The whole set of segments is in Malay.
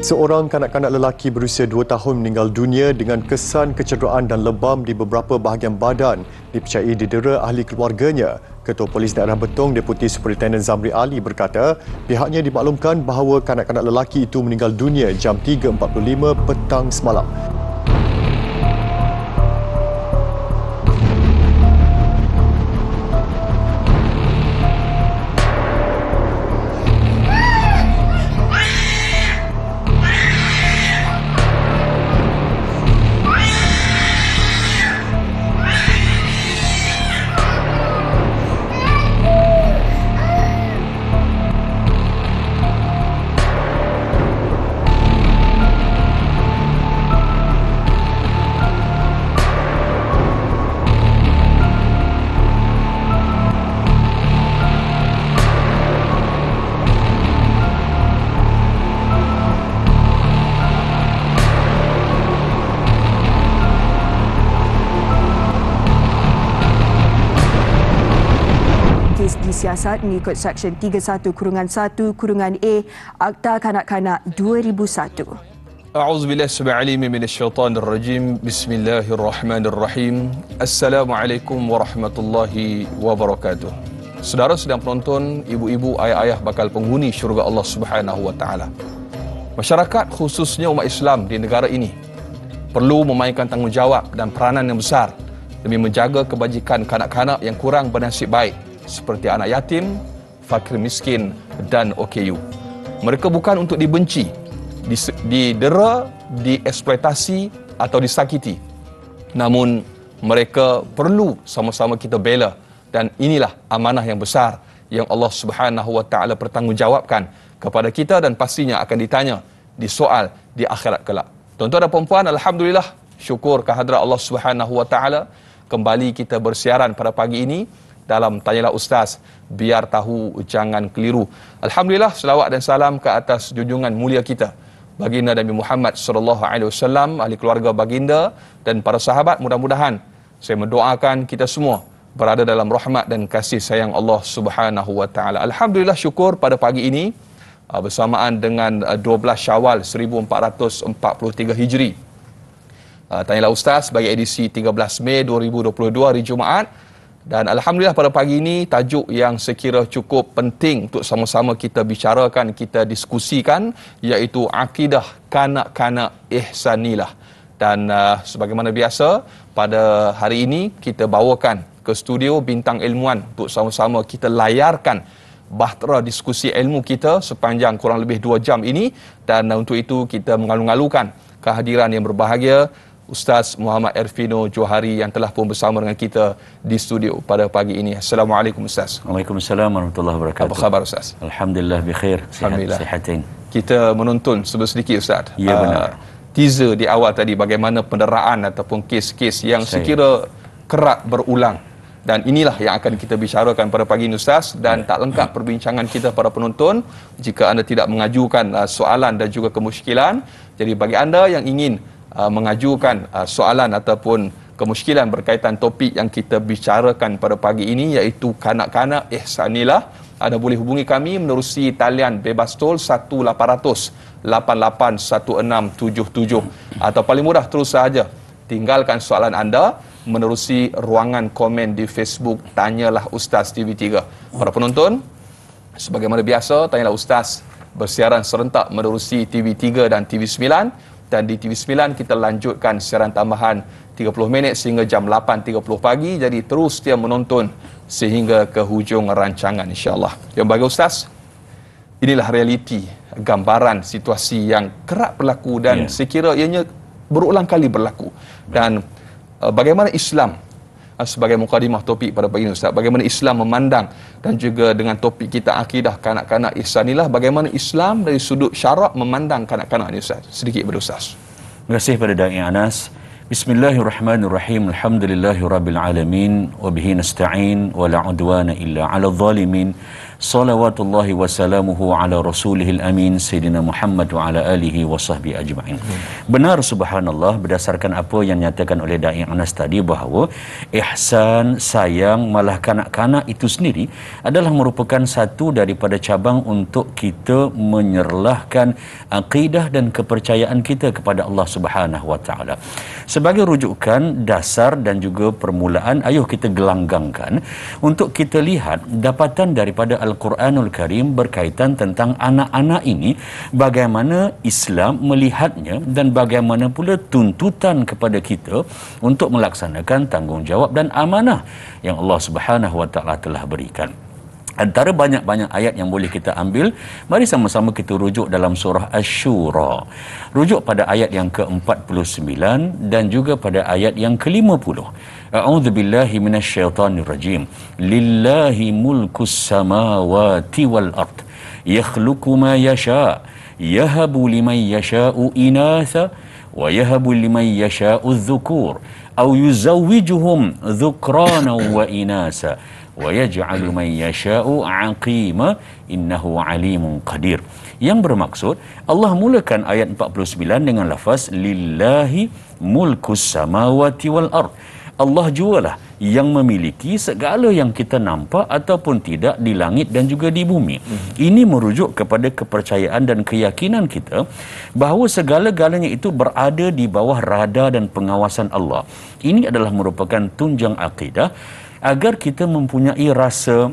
Seorang kanak-kanak lelaki berusia 2 tahun meninggal dunia dengan kesan kecederaan dan lebam di beberapa bahagian badan dipercayai didera ahli keluarganya. Ketua Polis Daerah Betong, Deputi Superintendent Zamri Ali berkata pihaknya dimaklumkan bahawa kanak-kanak lelaki itu meninggal dunia jam 3.45 petang semalam. Disiasat mengikut Seksyen 31-1-A Akta Kanak-Kanak 2001. A'udzubillahi as-sami'il minasyaitonir rajim. Bismillahirrahmanirrahim. Assalamualaikum warahmatullahi wabarakatuh. Saudara sedang penonton, ibu-ibu, ayah-ayah bakal penghuni syurga Allah Subhanahu wa taala. Masyarakat khususnya umat Islam di negara ini perlu memainkan tanggungjawab dan peranan yang besar demi menjaga kebajikan kanak-kanak yang kurang bernasib baik seperti anak yatim, fakir miskin dan OKU. Mereka bukan untuk dibenci, didera, dieksploitasi atau disakiti. Namun mereka perlu sama-sama kita bela, dan inilah amanah yang besar yang Allah Subhanahu wa taala bertanggungjawabkan kepada kita dan pastinya akan ditanya di soal di akhirat kelak. Tuan-tuan dan puan-puan, alhamdulillah, syukur kehadrat Allah Subhanahu wa taala, kembali kita bersiaran pada pagi ini dalam Tanyalah Ustaz, biar tahu jangan keliru. Alhamdulillah, selawat dan salam ke atas junjungan mulia kita baginda Nabi Muhammad sallallahu alaihi wasallam, ahli keluarga baginda dan para sahabat. Mudah-mudahan saya mendoakan kita semua berada dalam rahmat dan kasih sayang Allah Subhanahu wa taala. Alhamdulillah, syukur pada pagi ini bersamaan dengan 12 Syawal 1443 Hijri. Tanyalah Ustaz bagi edisi 13 Mei 2022 hari Jumaat. Dan alhamdulillah pada pagi ini tajuk yang sekira cukup penting untuk sama-sama kita bicarakan, kita diskusikan, iaitu akidah kanak-kanak ihsanilah. Dan sebagaimana biasa, pada hari ini kita bawakan ke studio bintang ilmuwan untuk sama-sama kita layarkan bahtera diskusi ilmu kita sepanjang kurang lebih 2 jam ini. Dan untuk itu kita mengalu-alukan kehadiran yang berbahagia Ustaz Muhammad Ervino Johari yang telah pun bersama dengan kita di studio pada pagi ini. Assalamualaikum Ustaz. Waalaikumsalam warahmatullahi wabarakatuh. Apa khabar Ustaz? Alhamdulillah bikhair. Sihat-sihatin. Kita menonton sedikit Ustaz. Ya benar. Teaser di awal tadi bagaimana penderaan ataupun kes-kes yang sekira kerap berulang. Dan inilah yang akan kita bicarakan pada pagi ini Ustaz. Dan tak lengkap perbincangan kita para penonton jika anda tidak mengajukan soalan dan juga kemusykilan. Jadi bagi anda yang ingin mengajukan soalan ataupun kemusykilan berkaitan topik yang kita bicarakan pada pagi ini, iaitu kanak-kanak ihsanilah, anda boleh hubungi kami menerusi talian bebas tol 1-800-881677, atau paling mudah terus sahaja tinggalkan soalan anda menerusi ruangan komen di Facebook Tanyalah Ustaz TV3. Para penonton, sebagaimana biasa, Tanyalah Ustaz bersiaran serentak menerusi TV3 dan TV9. Dan di TV9 kita lanjutkan siaran tambahan 30 minit sehingga jam 8.30 pagi. Jadi terus setia menonton sehingga ke hujung rancangan insya-Allah. Yang bagi Ustaz, inilah realiti, gambaran situasi yang kerap berlaku dan sekira ianya berulang kali berlaku. Dan bagaimana Islam, sebagai mukadimah topik pada pagi ini Ustaz, bagaimana Islam memandang dan juga dengan topik kita akidah kanak-kanak ihsanilah, bagaimana Islam dari sudut syarak memandang kanak-kanak ini Ustaz? Sedikit pada Ustaz. Terima kasih pada Da'i Anas. Bismillahirrahmanirrahim. Alhamdulillahirabbil alamin wa bihi nasta'in wa la udwana illa 'alal zalimin. salawatullahi wassalamuhu ala rasulihil amin Sayyidina Muhammad wa ala alihi wa sahbihi ajma'in. Benar subhanallah, berdasarkan apa yang nyatakan oleh Da'i Anas tadi, bahawa ihsan, sayang, malah kanak-kanak itu sendiri adalah merupakan satu daripada cabang untuk kita menyerlahkan akidah dan kepercayaan kita kepada Allah Subhanahu wa taala. Sebagai rujukan dasar dan juga permulaan, ayuh kita gelanggangkan untuk kita lihat dapatan daripada Al-Quranul Karim berkaitan tentang anak-anak ini, bagaimana Islam melihatnya dan bagaimana pula tuntutan kepada kita untuk melaksanakan tanggungjawab dan amanah yang Allah Subhanahu wa taala telah berikan. Antara banyak-banyak ayat yang boleh kita ambil, mari sama-sama kita rujuk dalam surah Asy-Syura. Rujuk pada ayat yang ke-49 dan juga pada ayat yang ke-50. A'udzu billahi minasyaitonir rajim. Lillahi mulkus samawati wal ard. Yakhluqu ma yasha. Yahabu liman yasha'u inatha wa yahabu liman yasha'u adh-dhukur aw yuzawwijuhum dhukrana wa inasa wa yaj'alu man yasha'u 'aqima innahu 'alimun qadir. Yang bermaksud, Allah mulakan ayat 49 dengan lafaz lillahi mulkus samawati wal ard. Allah jualah yang memiliki segala yang kita nampak ataupun tidak di langit dan juga di bumi. Ini merujuk kepada kepercayaan dan keyakinan kita bahawa segala-galanya itu berada di bawah rada dan pengawasan Allah. Ini adalah merupakan tunjang akidah agar kita mempunyai rasa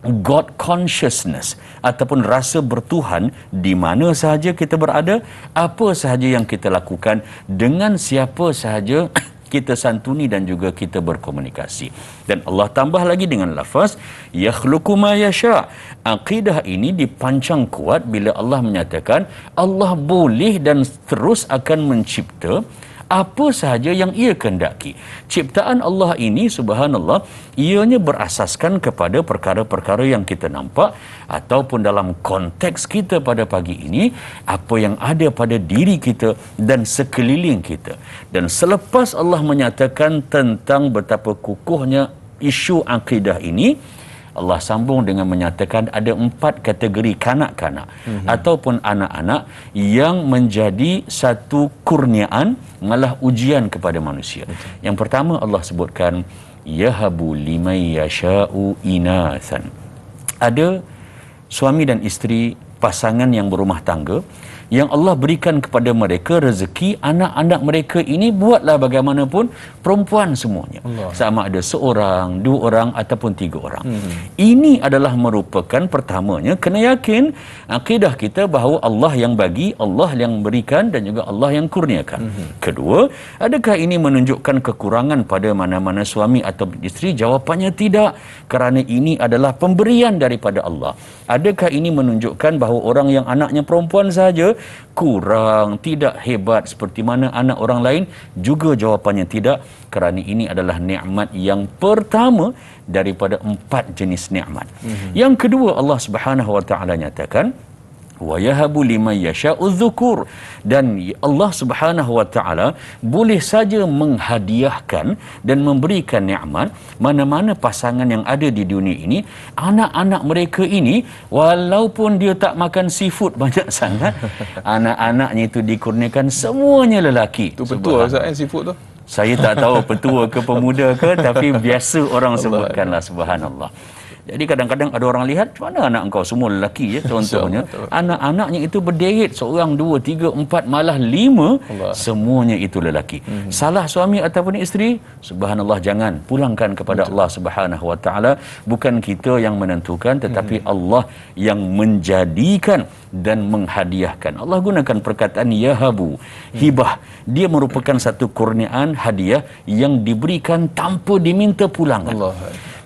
God consciousness ataupun rasa bertuhan di mana sahaja kita berada, apa sahaja yang kita lakukan, dengan siapa sahaja kita santuni dan juga kita berkomunikasi. Dan Allah tambah lagi dengan lafaz yakhluqu ma yasha. Akidah ini dipancang kuat bila Allah menyatakan Allah boleh dan terus akan mencipta apa sahaja yang ia kehendaki. Ciptaan Allah ini subhanallah, ianya berasaskan kepada perkara-perkara yang kita nampak ataupun dalam konteks kita pada pagi ini, apa yang ada pada diri kita dan sekeliling kita. Dan selepas Allah menyatakan tentang betapa kukuhnya isu akidah ini, Allah sambung dengan menyatakan ada 4 kategori kanak-kanak ataupun anak-anak yang menjadi satu kurniaan, malah ujian kepada manusia. Yang pertama Allah sebutkan yahabu liman yasha'u inathan. Ada suami dan isteri, pasangan yang berumah tangga, yang Allah berikan kepada mereka rezeki anak-anak mereka ini buatlah bagaimanapun perempuan semuanya. Allah. Sama ada seorang, 2 orang ataupun 3 orang. Ini adalah merupakan pertamanya kena yakin akidah kita bahawa Allah yang bagi, Allah yang berikan dan juga Allah yang kurniakan. Kedua, adakah ini menunjukkan kekurangan pada mana-mana suami atau isteri? Jawapannya tidak, kerana ini adalah pemberian daripada Allah. Adakah ini menunjukkan bahawa orang yang anaknya perempuan saja kurang, tidak hebat seperti mana anak orang lain? Juga jawapannya tidak, kerana ini adalah nikmat yang pertama daripada 4 jenis nikmat. Yang kedua, Allah Subhanahu wa taala nyatakan wa yahabu liman yasha'u adh-dhukur, dan Allah Subhanahu wa taala boleh saja menghadiahkan dan memberikan nikmat mana-mana pasangan yang ada di dunia ini, anak-anak mereka ini walaupun dia tak makan seafood banyak sangat, anak-anaknya itu dikurniakan semuanya lelaki. Itu betul Ustaz, seafood tu? Saya tak tahu petua ke pemuda ke, tapi biasa orang sebutkanlah, subhanallah. Jadi kadang-kadang ada orang lihat, mana anak engkau semua lelaki ya, contohnya. Anak-anaknya itu berderet, 1, 2, 3, 4, malah 5, Allah. Semuanya itu lelaki. Salah suami ataupun isteri, subhanallah, jangan pulangkan kepada Allah Subhanahu wa taala. Bukan kita yang menentukan, tetapi Allah yang menjadikan dan menghadiahkan. Allah gunakan perkataan yahabu, hibah. Dia merupakan satu kurniaan, hadiah yang diberikan tanpa diminta pulangan. Allah.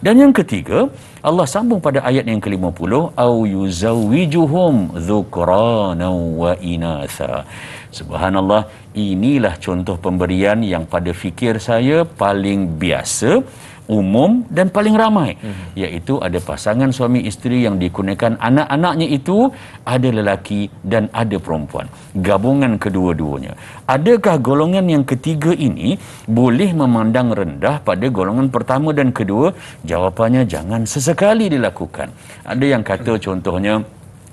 Dan yang ketiga, Allah sambung pada ayat yang ke-50, au yuzawwijuhum dhukrana wa inatha. Subhanallah, inilah contoh pemberian yang pada fikir saya paling biasa, umum dan paling ramai, iaitu ada pasangan suami isteri yang dikurniakan anak-anaknya itu ada lelaki dan ada perempuan, gabungan kedua-duanya. Adakah golongan yang ketiga ini boleh memandang rendah pada golongan pertama dan kedua? Jawapannya jangan sesekali. sesekali dilakukan. Ada yang kata contohnya,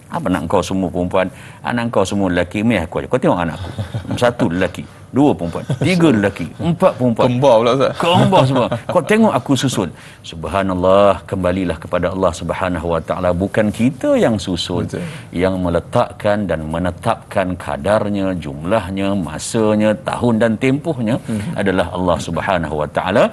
apa nak kau semua perempuan, anak kau semua lelaki, meh aku aja. Kau tengok anak aku. 1 lelaki, 2 perempuan, 3 lelaki, 4 perempuan. Kembar pula Ustaz. Kembar semua. Kau tengok aku susun. Subhanallah, kembalilah kepada Allah Subhanahu Wa Taala. Bukan kita yang susun. Betul. Yang meletakkan dan menetapkan kadarnya, jumlahnya, masanya, tahun dan tempohnya adalah Allah Subhanahu Wa Taala.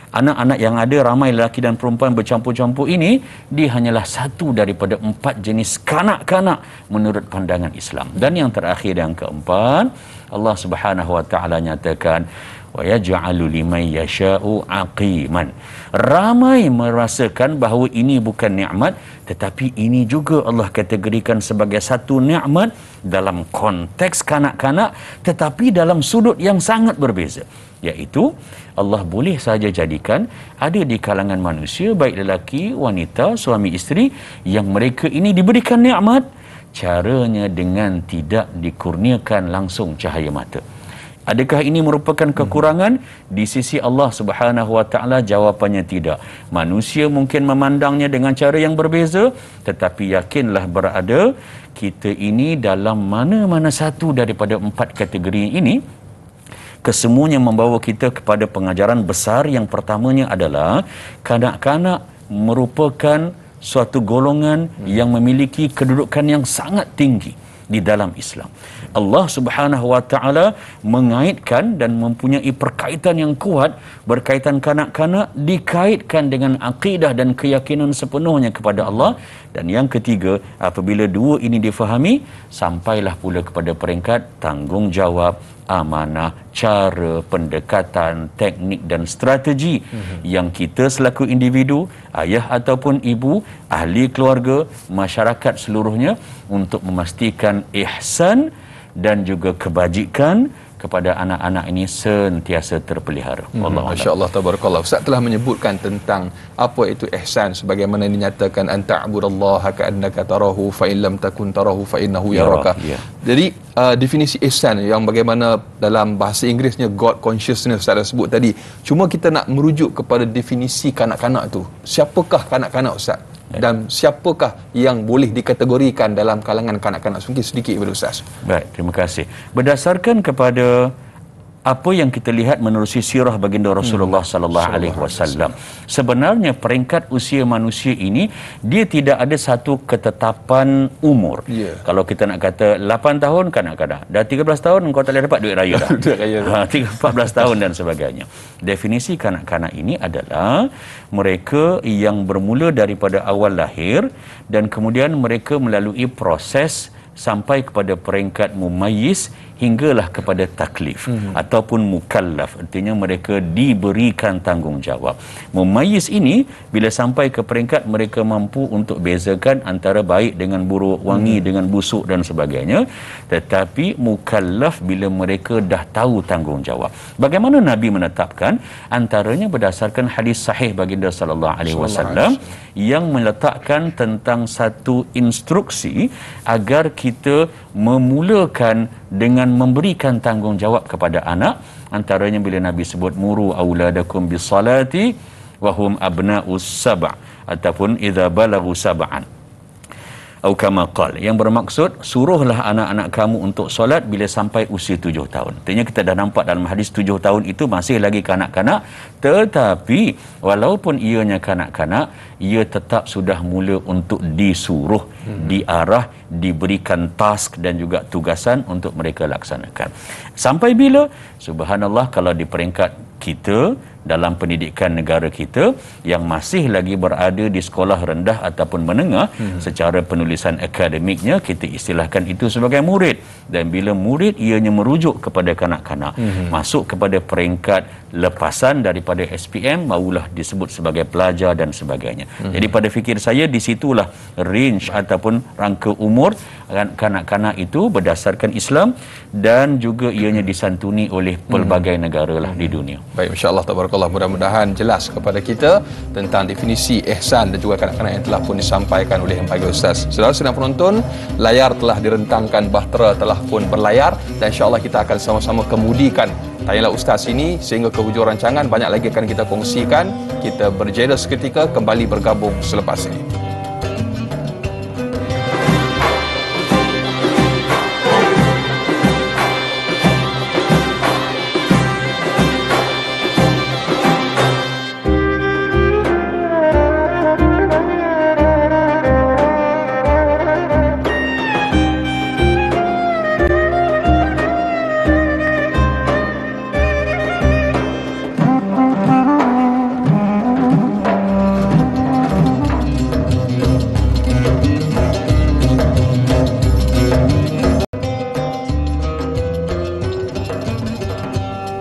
Anak-anak yang ada, ramai lelaki dan perempuan bercampur-campur ini, dia hanyalah satu daripada 4 jenis kanak-kanak menurut pandangan Islam. Dan yang terakhir, yang keempat, Allah Subhanahu Wa Taala nyatakan, wa yaj'alu liman yasha'u aqiman. Ramai merasakan bahawa ini bukan nikmat, tetapi ini juga Allah kategorikan sebagai satu nikmat dalam konteks kanak-kanak, tetapi dalam sudut yang sangat berbeza, iaitu Allah boleh saja jadikan ada di kalangan manusia, baik lelaki, wanita, suami isteri, yang mereka ini diberikan nikmat, caranya dengan tidak dikurniakan langsung cahaya mata. Adakah ini merupakan kekurangan? Di sisi Allah Subhanahu Wa Taala, jawapannya tidak. Manusia mungkin memandangnya dengan cara yang berbeza, tetapi yakinlah berada kita ini dalam mana-mana satu daripada 4 kategori ini, kesemuanya membawa kita kepada pengajaran besar. Yang pertamanya adalah kanak-kanak merupakan suatu golongan yang memiliki kedudukan yang sangat tinggi di dalam Islam. Allah Subhanahu Wa Taala mengaitkan dan mempunyai perkaitan yang kuat berkaitan kanak-kanak, dikaitkan dengan akidah dan keyakinan sepenuhnya kepada Allah. Dan yang ketiga, apabila dua ini difahami, sampailah pula kepada peringkat tanggungjawab, amanah, cara, pendekatan, teknik dan strategi yang kita selaku individu, ayah ataupun ibu, ahli keluarga, masyarakat seluruhnya, untuk memastikan ihsan dan juga kebajikan kepada anak-anak ini sentiasa terpelihara. Masya Allah, tabarakallah. Ustaz telah menyebutkan tentang apa itu ihsan, sebagaimana dinyatakan anta'budallaha ka'annaka tarahu fa in lam takun tarahu fa innahu yaraka. Jadi definisi ihsan yang bagaimana dalam bahasa Inggerisnya God consciousness Ustaz dah sebut tadi. Cuma kita nak merujuk kepada definisi kanak-kanak tu. Siapakah kanak-kanak Ustaz? Dan siapakah yang boleh dikategorikan dalam kalangan kanak-kanak? Mungkin sedikit kepada Ustaz. Baik, terima kasih. Berdasarkan kepada apa yang kita lihat menerusi sirah baginda Rasulullah sallallahu alaihi wasallam, sebenarnya peringkat usia manusia ini dia tidak ada satu ketetapan umur. Kalau kita nak kata 8 tahun kanak-kanak, dah 13 tahun engkau tak boleh dapat duit raya dah. 14 tahun dan sebagainya. Definisi kanak-kanak ini adalah mereka yang bermula daripada awal lahir dan kemudian mereka melalui proses sampai kepada peringkat mumayyiz hinggalah kepada taklif ataupun mukallaf, artinya mereka diberikan tanggungjawab. Mumayyiz ini bila sampai ke peringkat mereka mampu untuk bezakan antara baik dengan buruk, wangi dengan busuk dan sebagainya. Tetapi mukallaf bila mereka dah tahu tanggungjawab. Bagaimana Nabi menetapkan? Antaranya berdasarkan hadis sahih baginda sallallahu alaihi wasallam yang meletakkan tentang satu instruksi agar kita memulakan dengan memberikan tanggungjawab kepada anak. Antaranya bila Nabi sebut muru auladakum bisalati wa hum abna'us sab' ataupun idza balaghu sab'an atau kama qala, yang bermaksud suruhlah anak-anak kamu untuk solat bila sampai usia 7 tahun. Artinya kita dah nampak dalam hadis 7 tahun itu masih lagi kanak-kanak, tetapi walaupun ianya kanak-kanak, ia tetap sudah mula untuk disuruh, diarah, diberikan task dan juga tugasan untuk mereka laksanakan. Sampai bila? Subhanallah, kalau di peringkat kita dalam pendidikan negara kita yang masih lagi berada di sekolah rendah ataupun menengah, secara penulisan akademiknya kita istilahkan itu sebagai murid. Dan bila murid ianya merujuk kepada kanak-kanak, masuk kepada peringkat lepasan daripada SPM, barulah disebut sebagai pelajar dan sebagainya. Jadi pada fikir saya di situlah range ataupun rangka umur kanak-kanak itu berdasarkan Islam dan juga ianya disantuni oleh pelbagai negara lah di dunia. Baik, insya-Allah tabarakallah, mudah-mudahan jelas kepada kita tentang definisi ihsan dan juga kanak-kanak yang telah pun disampaikan oleh Yang Bahagia Ustaz. Saudara sedang penonton, layar telah direntangkan, bahtera telah pun berlayar, dan insya-Allah kita akan sama-sama kemudikan Tanyalah Ustaz ini sehingga ke hujung rancangan. Banyak lagi akan kita kongsikan. Kita berjeda seketika, kembali bergabung selepas ini.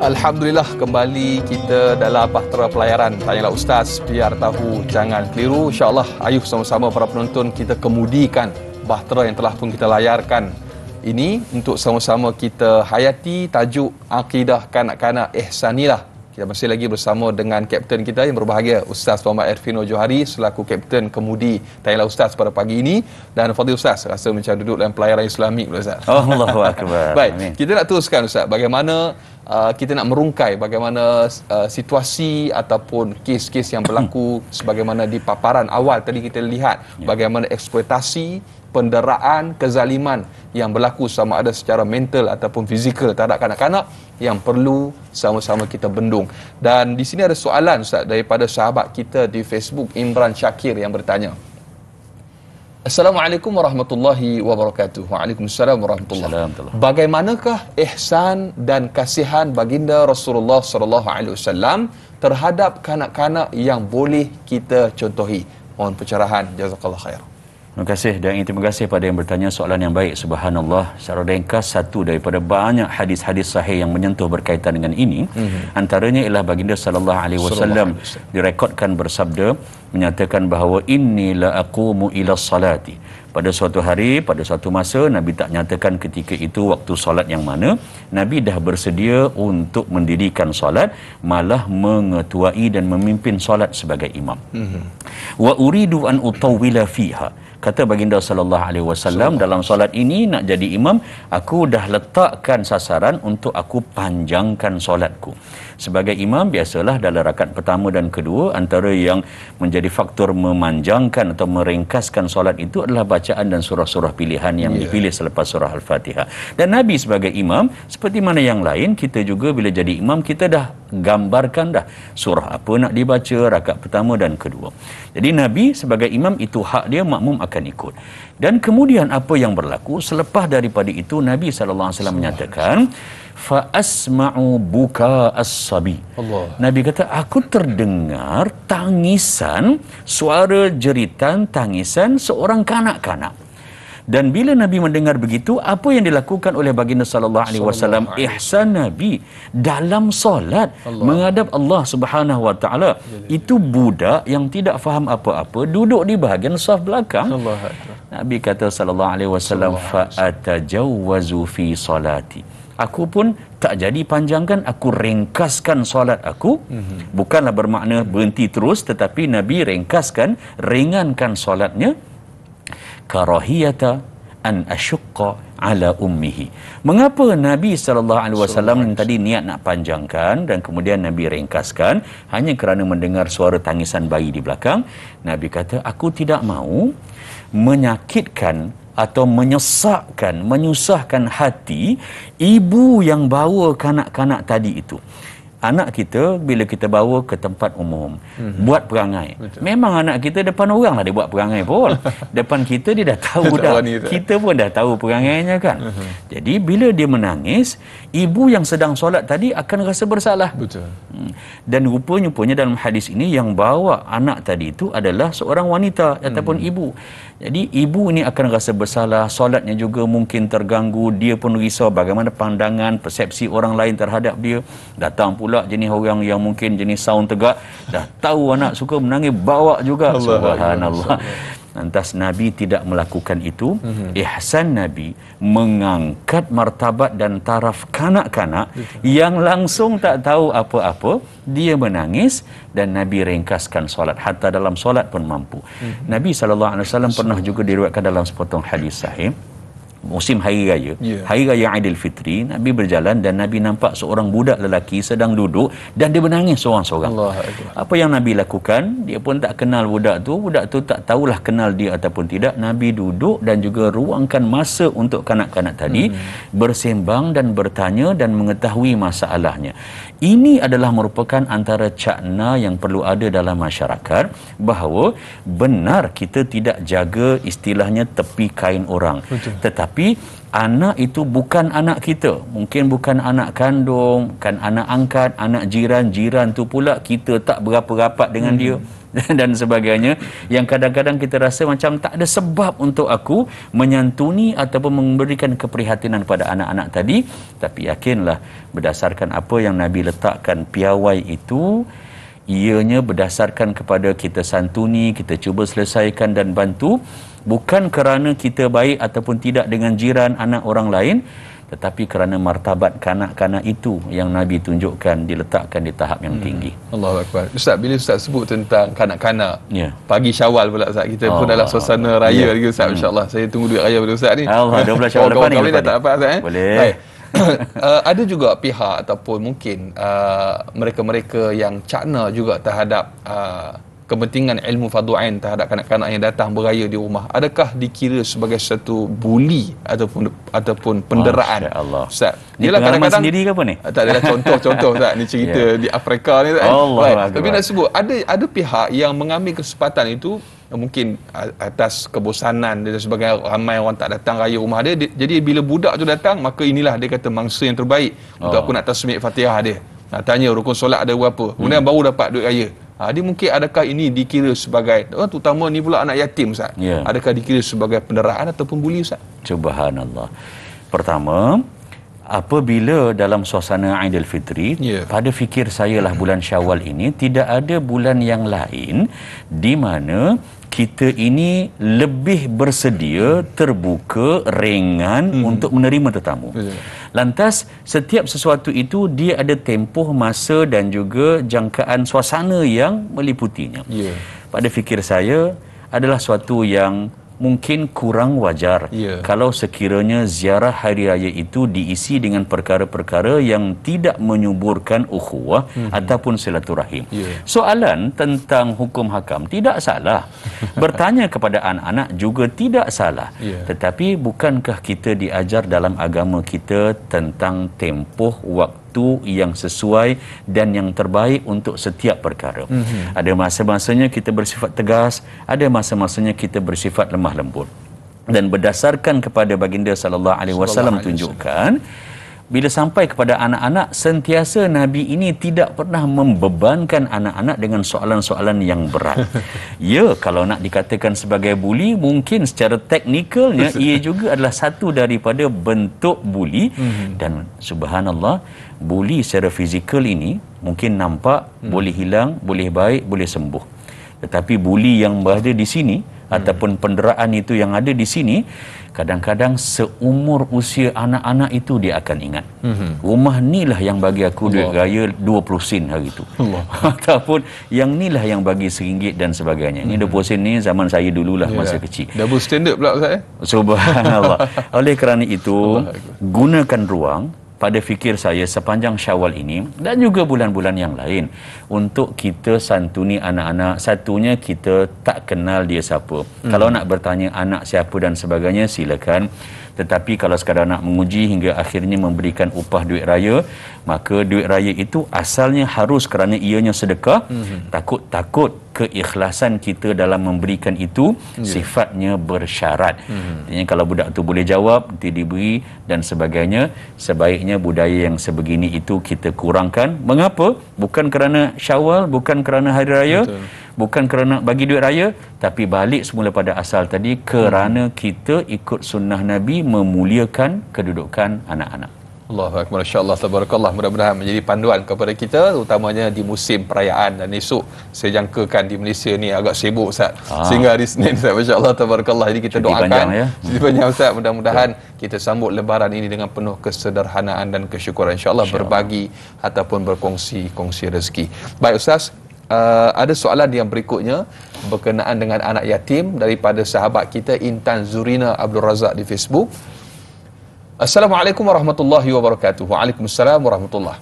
Alhamdulillah, kembali kita dalam bahtera pelayaran Tanyalah Ustaz, biar tahu jangan keliru. InsyaAllah, ayuh sama-sama para penonton kita kemudikan bahtera yang telah pun kita layarkan ini untuk sama-sama kita hayati tajuk Akidah Kanak-Kanak Ihsanilah. Kita masih lagi bersama dengan Kapten kita yang berbahagia, Ustaz Muhammad Erfino Johari selaku Kapten Kemudi Tanyalah Ustaz pada pagi ini. Dan Fadil Ustaz rasa macam duduk dalam pelayaran Islamik, Ustaz. Allahu Akbar. Baik, Amin. kita nak teruskan Ustaz, bagaimana kita nak merungkai bagaimana situasi ataupun kes-kes yang berlaku sebagaimana di paparan awal tadi kita lihat bagaimana eksploitasi, penderaan, kezaliman yang berlaku sama ada secara mental ataupun fizikal terhadap kanak-kanak yang perlu sama-sama kita bendung. Dan di sini ada soalan Ustaz daripada sahabat kita di Facebook, Imran Syakir, yang bertanya. Assalamualaikum warahmatullahi wabarakatuh. Waalaikumsalam warahmatullahi wabarakatuh. Bagaimanakah ihsan dan kasihan baginda Rasulullah sallallahu alaihi wasallam terhadap kanak-kanak yang boleh kita contohi? Mohon pencerahan. Jazakallah khair. Terima kasih dan terima kasih pada yang bertanya soalan yang baik. Subhanallah, secara ringkas satu daripada banyak hadis-hadis sahih yang menyentuh berkaitan dengan ini. Antaranya ialah baginda sallallahu alaihi wasallam direkodkan bersabda menyatakan bahawa inni la aqumu ila salati. Pada suatu hari, pada suatu masa, Nabi tak nyatakan ketika itu waktu solat yang mana, Nabi dah bersedia untuk mendirikan solat, malah mengetuai dan memimpin solat sebagai imam. Wa uridu an utawwila fiha. Kata baginda sallallahu alaihi wasallam, dalam solat ini nak jadi imam, aku dah letakkan sasaran untuk aku panjangkan solatku. Sebagai imam, biasalah dalam rakaat pertama dan kedua, antara yang menjadi faktor memanjangkan atau meringkaskan solat itu adalah bacaan dan surah-surah pilihan yang dipilih selepas surah Al-Fatihah. Dan Nabi sebagai imam, seperti mana yang lain, kita juga bila jadi imam, kita dah gambarkan dah surah apa nak dibaca rakaat pertama dan kedua. Jadi Nabi sebagai imam, itu hak dia, makmum akan ikut. Dan kemudian apa yang berlaku selepas daripada itu, Nabi sallallahu alaihi wasallam menyatakan fa asma'u buka as-sabi. Nabi kata, aku terdengar tangisan, suara jeritan tangisan seorang kanak-kanak. Dan bila Nabi mendengar begitu, apa yang dilakukan oleh baginda sallallahu alaihi wasallam? Ihsan Nabi dalam solat menghadap Allah Subhanahu wa taala. Itu budak yang tidak faham apa-apa duduk di bahagian saf belakang. Nabi kata sallallahu alaihi wasallam, fa atajawwazu fi salati. Aku pun tak jadi panjangkan, aku ringkaskan solat aku. Bukanlah bermakna berhenti terus, tetapi Nabi ringkaskan, ringankan solatnya. Karahiyata an asyqa ala ummihi. Mengapa Nabi sallallahu alaihi wasallam tadi niat nak panjangkan dan kemudian Nabi ringkaskan hanya kerana mendengar suara tangisan bayi di belakang? Nabi kata, aku tidak mahu menyakitkan atau menyesakkan, menyusahkan hati ibu yang bawa kanak-kanak tadi itu. Anak kita bila kita bawa ke tempat umum, buat perangai. Betul. Memang anak kita depan orang lah dia buat perangai pun. Depan kita dia dah tahu dah. Kita pun dah tahu perangainya kan. Jadi bila dia menangis, ibu yang sedang solat tadi akan rasa bersalah. Betul. Dan rupanya dalam hadis ini yang bawa anak tadi itu adalah seorang wanita ataupun ibu. Jadi ibu ini akan rasa bersalah, solatnya juga mungkin terganggu, dia pun risau bagaimana pandangan, persepsi orang lain terhadap dia. Datang pula jenis orang yang mungkin jenis sound tegak, dah tahu anak suka menangis, bawa juga. Subhanallah. Lantas Nabi tidak melakukan itu. Ihsan Nabi mengangkat martabat dan taraf kanak-kanak yang langsung tak tahu apa-apa, dia menangis dan Nabi ringkaskan solat, hatta dalam solat pun mampu. Nabi sallallahu alaihi wasallam pernah juga diriwayatkan dalam sepotong hadis sahih, musim hari raya, hari raya Aidilfitri, Nabi berjalan dan Nabi nampak seorang budak lelaki sedang duduk dan dia menangis seorang-seorang. Apa yang Nabi lakukan? Dia pun tak kenal budak tu tak tahulah kenal dia ataupun tidak. Nabi duduk dan juga ruangkan masa untuk kanak-kanak tadi bersembang dan bertanya dan mengetahui masalahnya. Ini adalah merupakan antara cakna yang perlu ada dalam masyarakat, bahawa benar kita tidak jaga istilahnya tepi kain orang. Betul. Tetapi anak itu bukan anak kita, mungkin bukan anak kandung, bukan anak angkat, anak jiran tu pula kita tak berapa rapat dengan dia dan sebagainya, yang kadang-kadang kita rasa macam tak ada sebab untuk aku menyantuni ataupun memberikan keprihatinan pada anak-anak tadi. Tapi yakinlah, berdasarkan apa yang Nabi letakkan piawai itu, ianya berdasarkan kepada kita santuni, kita cuba selesaikan dan bantu, bukan kerana kita baik ataupun tidak dengan jiran, anak orang lain, tetapi kerana martabat kanak-kanak itu yang Nabi tunjukkan diletakkan di tahap yang tinggi. Allahu Akbar. Ustaz, bila Ustaz sebut tentang kanak-kanak, pagi Syawal pula Ustaz, kita pun dalam suasana raya lagi Ustaz, insya-Allah. Saya tunggu duit raya pada Ustaz ni. Allah, 12 Syawal lepas ni. Tak apa Ustaz Boleh. Baik. Ada juga pihak ataupun mungkin mereka-mereka yang cakna juga terhadap kepentingan ilmu fardu ain terhadap kanak-kanak yang datang beraya di rumah. Adakah dikira sebagai satu buli ataupun penderaan? Ustaz, ni pengalaman sendiri ke apa ni? Tak adalah contoh Ustaz, ni cerita di Afrika ni Ustaz. Tapi nak sebut ada pihak yang mengambil kesempatan itu, mungkin atas kebosanan dan sebagainya, ramai orang tak datang raya rumah dia, jadi bila budak tu datang, maka inilah dia kata mangsa yang terbaik untuk aku nak tasmik Fatihah dia, nak tanya rukun solat ada berapa, kemudian baru dapat duit raya. Dia mungkin, adakah ini dikira sebagai, terutama ni pula anak yatim Ustaz, adakah dikira sebagai penderaan ataupun buli Ustaz? Subhanallah. Pertama, apabila dalam suasana Aidilfitri, pada fikir saya lah bulan Syawal ini tidak ada bulan yang lain di mana kita ini lebih bersedia, terbuka, ringan untuk menerima tetamu. Lantas setiap sesuatu itu dia ada tempoh masa dan juga jangkaan suasana yang meliputinya. Pada fikir saya adalah suatu yang mungkin kurang wajar kalau sekiranya ziarah hari raya itu diisi dengan perkara-perkara yang tidak menyuburkan ukhuwah ataupun silaturahim. Soalan tentang hukum hakam tidak salah, bertanya kepada anak-anak juga tidak salah, tetapi bukankah kita diajar dalam agama kita tentang tempoh waktu yang sesuai dan yang terbaik untuk setiap perkara? Ada masa-masanya kita bersifat tegas, ada masa-masanya kita bersifat lemah lembut. Dan berdasarkan kepada baginda sallallahu alaihi wasallam tunjukkan, bila sampai kepada anak-anak, sentiasa Nabi ini tidak pernah membebankan anak-anak dengan soalan-soalan yang berat. Kalau nak dikatakan sebagai buli, mungkin secara teknikalnya ia juga adalah satu daripada bentuk buli. Dan subhanallah, buli secara fizikal ini mungkin nampak boleh hilang, boleh baik, boleh sembuh. Tetapi buli yang berada di sini ataupun penderaan itu yang ada di sini, kadang-kadang seumur usia anak-anak itu dia akan ingat. Rumah ni lah yang bagi aku duit raya 20 sen hari itu. Ataupun yang ni lah yang bagi RM1 dan sebagainya. Ni 20 sen ni zaman saya dululah masa kecil. Double standard pula Ustaz. Subhanallah. Oleh kerana itu, gunakan ruang pada fikir saya sepanjang Syawal ini dan juga bulan-bulan yang lain untuk kita santuni anak-anak. Satunya, kita tak kenal dia siapa. Kalau nak bertanya anak siapa dan sebagainya, silakan. Tetapi kalau sekadar nak menguji hingga akhirnya memberikan upah duit raya, maka duit raya itu asalnya harus kerana ianya sedekah. Takut-takut keikhlasan kita dalam memberikan itu sifatnya bersyarat. Artinya kalau budak tu boleh jawab, nanti diberi dan sebagainya, sebaiknya budaya yang sebegini itu kita kurangkan. Mengapa? Bukan kerana Syawal, bukan kerana hari raya, bukan kerana bagi duit raya, tapi balik semula pada asal tadi, kerana kita ikut sunnah Nabi memuliakan kedudukan anak-anak. Allahu Akbar, insya-Allah, tabarakallah. Mudah-mudahan menjadi panduan kepada kita, terutamanya di musim perayaan. Dan esok saya jangkakan di Malaysia ni agak sibuk Ustaz, sehingga hari Senin Ustaz, masya-Allah, tabarakallah. Jadi kita doakan cuti panjang Ustaz, mudah-mudahan kita sambut lebaran ini dengan penuh kesederhanaan dan kesyukuran, insya-Allah, berbagi ataupun berkongsi rezeki. Baik Ustaz, ada soalan yang berikutnya berkenaan dengan anak yatim daripada sahabat kita Intan Zurina Abdul Razak di Facebook. Assalamualaikum warahmatullahi wabarakatuh. Waalaikumsalam warahmatullahi.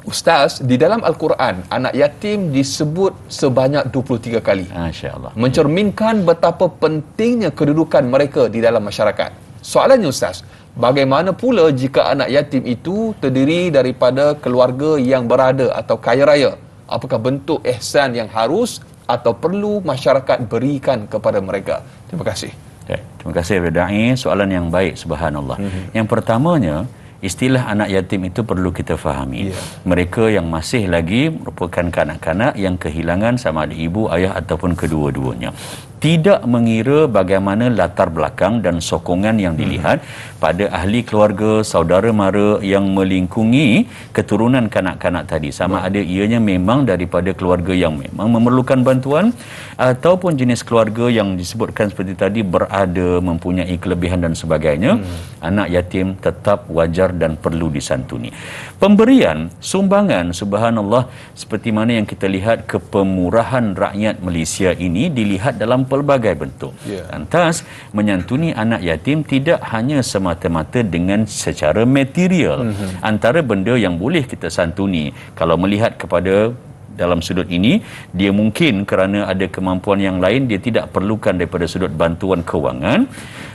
Ustaz, di dalam Al-Quran, anak yatim disebut sebanyak 23 kali. Masya-Allah. Mencerminkan betapa pentingnya kedudukan mereka di dalam masyarakat. Soalannya Ustaz, bagaimana pula jika anak yatim itu terdiri daripada keluarga yang berada atau kaya raya? Apakah bentuk ihsan yang harus atau perlu masyarakat berikan kepada mereka? Terima kasih. Okay. Terima kasih kepada Da'i. Soalan yang baik, subhanallah. Yang pertamanya, istilah anak yatim itu perlu kita fahami. Mereka yang masih lagi merupakan kanak-kanak yang kehilangan sama ada ibu, ayah ataupun kedua-duanya. Tidak mengira bagaimana latar belakang dan sokongan yang dilihat pada ahli keluarga, saudara mara yang melingkungi keturunan kanak-kanak tadi. Sama ada ianya memang daripada keluarga yang memang memerlukan bantuan ataupun jenis keluarga yang disebutkan seperti tadi berada, mempunyai kelebihan dan sebagainya. Anak yatim tetap wajar dan perlu disantuni. Pemberian, sumbangan, subhanallah, seperti mana yang kita lihat kepemurahan rakyat Malaysia ini dilihat dalam pelbagai bentuk. Lantas, menyantuni anak yatim tidak hanya semata-mata dengan secara material. Antara benda yang boleh kita santuni, kalau melihat kepada dalam sudut ini, dia mungkin kerana ada kemampuan yang lain, dia tidak perlukan daripada sudut bantuan kewangan.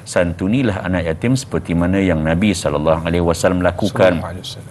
Santunilah anak yatim seperti mana yang Nabi SAW lakukan,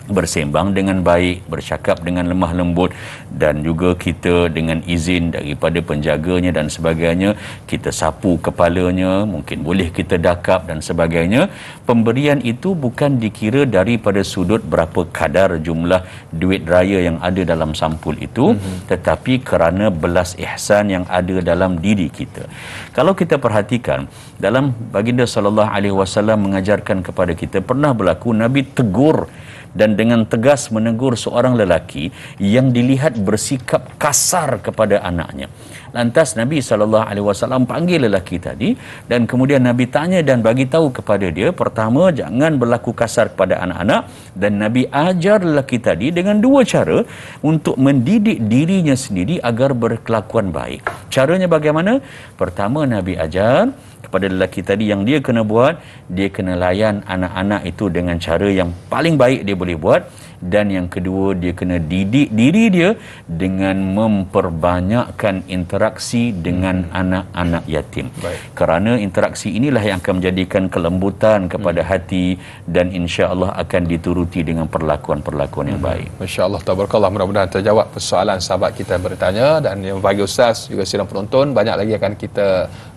bersembang dengan baik, bercakap dengan lemah lembut, dan juga kita dengan izin daripada penjaganya dan sebagainya, kita sapu kepalanya, mungkin boleh kita dakap dan sebagainya. Pemberian itu bukan dikira daripada sudut berapa kadar jumlah duit raya yang ada dalam sampul itu, tetapi kerana belas ihsan yang ada dalam diri kita. Kalau kita perhatikan, dalam baginda sallallahu alaihi wasallam mengajarkan kepada kita, pernah berlaku Nabi tegur dan dengan tegas menegur seorang lelaki yang dilihat bersikap kasar kepada anaknya. Lantas Nabi SAW panggil lelaki tadi dan kemudian Nabi tanya dan bagi tahu kepada dia, pertama, jangan berlaku kasar kepada anak-anak, dan Nabi ajar lelaki tadi dengan dua cara untuk mendidik dirinya sendiri agar berkelakuan baik. Caranya bagaimana? Pertama, Nabi ajar kepada lelaki tadi yang dia kena buat, dia kena layan anak-anak itu dengan cara yang paling baik dia boleh buat. Dan yang kedua, dia kena didik diri dia dengan memperbanyakkan interaksi dengan anak-anak yatim. Kerana interaksi inilah yang akan menjadikan kelembutan kepada hati dan insya-Allah akan dituruti dengan perlakuan-perlakuan yang baik. Masya-Allah, tabarakallah. Mudah-mudahan terjawab persoalan sahabat kita bertanya, dan yang bagi Ustaz juga sidang penonton, banyak lagi akan kita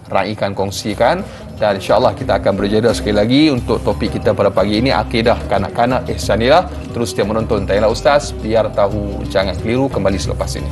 raikan, kongsikan, dan insya-Allah kita akan berjeda sekali lagi untuk topik kita pada pagi ini, akidah kanak-kanak ihsanillah. Terus dia menonton Tanyalah Ustaz, biar tahu jangan keliru, kembali selepas ini.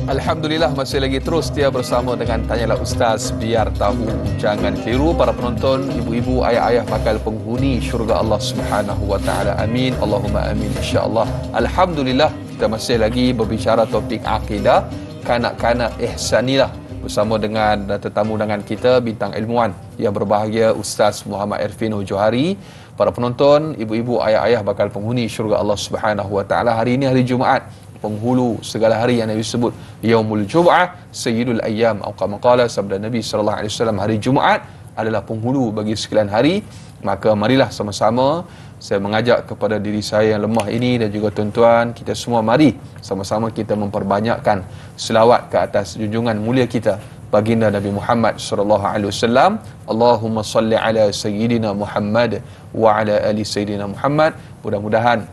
Alhamdulillah, masih lagi terus dia bersama dengan Tanyalah Ustaz, biar tahu jangan keliru. Para penonton, ibu-ibu, ayah-ayah bakal penghuni syurga Allah Subhanahu wa taala. Amin, Allahumma amin, insya-Allah. Alhamdulillah, kita masih lagi berbicara topik akidah kanak-kanak ihsanillah bersama dengan tetamu dengan kita, bintang ilmuwan yang berbahagia Ustaz Muhammad Irfin Johari. Para penonton, ibu-ibu, ayah-ayah bakal penghuni syurga Allah Subhanahu wa taala. Hari ini hari Jumaat, penghulu segala hari yang Nabi sebut, Yaumul Jum'ah Sayyidul Ayyam, atau kama qala, sabda Nabi sallallahu alaihi wasallam, hari Jumaat adalah penghulu bagi sekalian hari. Maka marilah sama-sama, saya mengajak kepada diri saya yang lemah ini dan juga tuan-tuan, kita semua mari sama-sama kita memperbanyakkan selawat ke atas junjungan mulia kita, baginda Nabi Muhammad sallallahu alaihi wasallam. Allahumma salli ala sayyidina Muhammad wa ala ali sayyidina Muhammad. Mudah-mudahan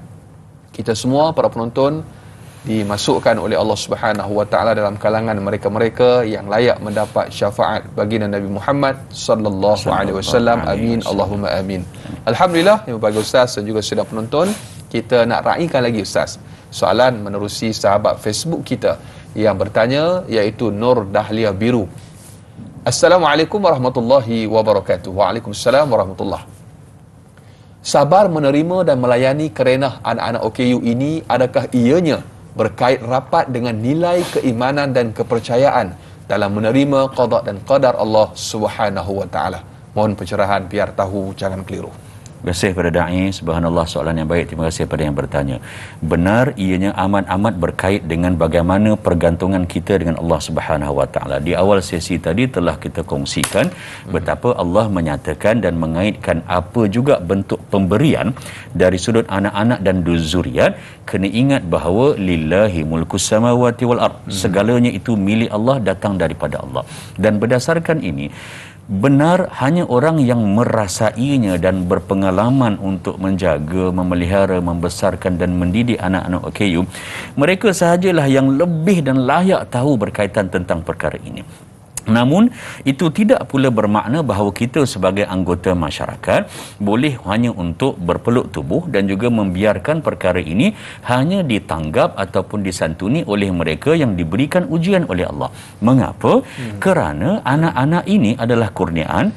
kita semua, para penonton, dimasukkan oleh Allah Subhanahu wa taala dalam kalangan mereka-mereka yang layak mendapat syafaat baginda Nabi Muhammad sallallahu alaihi wasallam. Amin, Allahumma amin. Alhamdulillah, yang bagi Ustaz dan juga sedang penonton, kita nak raikan lagi Ustaz soalan menerusi sahabat Facebook kita yang bertanya, iaitu Nur Dahlia Biru. Assalamualaikum warahmatullahi wabarakatuh. Waalaikumsalam warahmatullahi. Sabar menerima dan melayani kerenah anak-anak OKU ini, adakah ianya berkait rapat dengan nilai keimanan dan kepercayaan dalam menerima qada dan qadar Allah Subhanahu wa taala? Mohon pencerahan biar tahu, jangan keliru. Terima kasih kepada da'i. Subhanallah, soalan yang baik. Terima kasih kepada yang bertanya. Benar, ianya amat-amat berkait dengan bagaimana pergantungan kita dengan Allah Subhanahu wa taala. Di awal sesi tadi telah kita kongsikan betapa Allah menyatakan dan mengaitkan apa juga bentuk pemberian dari sudut anak-anak dan zuriat. Kena ingat bahawa lillahi mulkus samawati wal ard. Segalanya itu milik Allah, datang daripada Allah. Dan berdasarkan ini, benar hanya orang yang merasainya dan berpengalaman untuk menjaga, memelihara, membesarkan dan mendidik anak-anak OKU, mereka sahajalah yang lebih dan layak tahu berkaitan tentang perkara ini. Namun itu tidak pula bermakna bahawa kita sebagai anggota masyarakat boleh hanya untuk berpeluk tubuh dan juga membiarkan perkara ini hanya ditanggap ataupun disantuni oleh mereka yang diberikan ujian oleh Allah. Mengapa? Kerana anak-anak ini adalah kurniaan.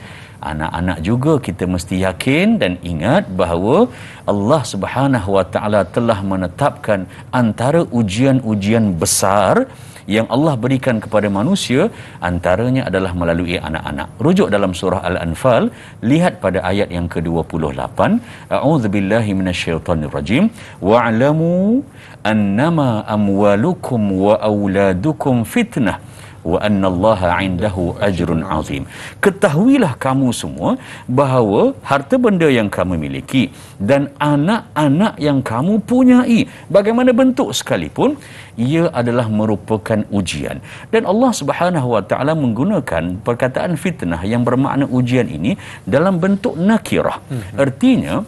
Anak-anak juga kita mesti yakin dan ingat bahawa Allah Subhanahu wa taala telah menetapkan antara ujian-ujian besar yang Allah berikan kepada manusia, antaranya adalah melalui anak-anak. Rujuk dalam surah Al-Anfal, lihat pada ayat yang ke-28, a'udzubillahi minasyaitonirrajim, wa'lamu annama amwalukum wa auladukum fitnah wa annallaha 'indahu ajrun 'azim. Ketahuilah kamu semua bahawa harta benda yang kamu miliki dan anak-anak yang kamu punyai, bagaimana bentuk sekalipun, ia adalah merupakan ujian. Dan Allah Subhanahu wa taala menggunakan perkataan fitnah yang bermakna ujian ini dalam bentuk nakirah. Artinya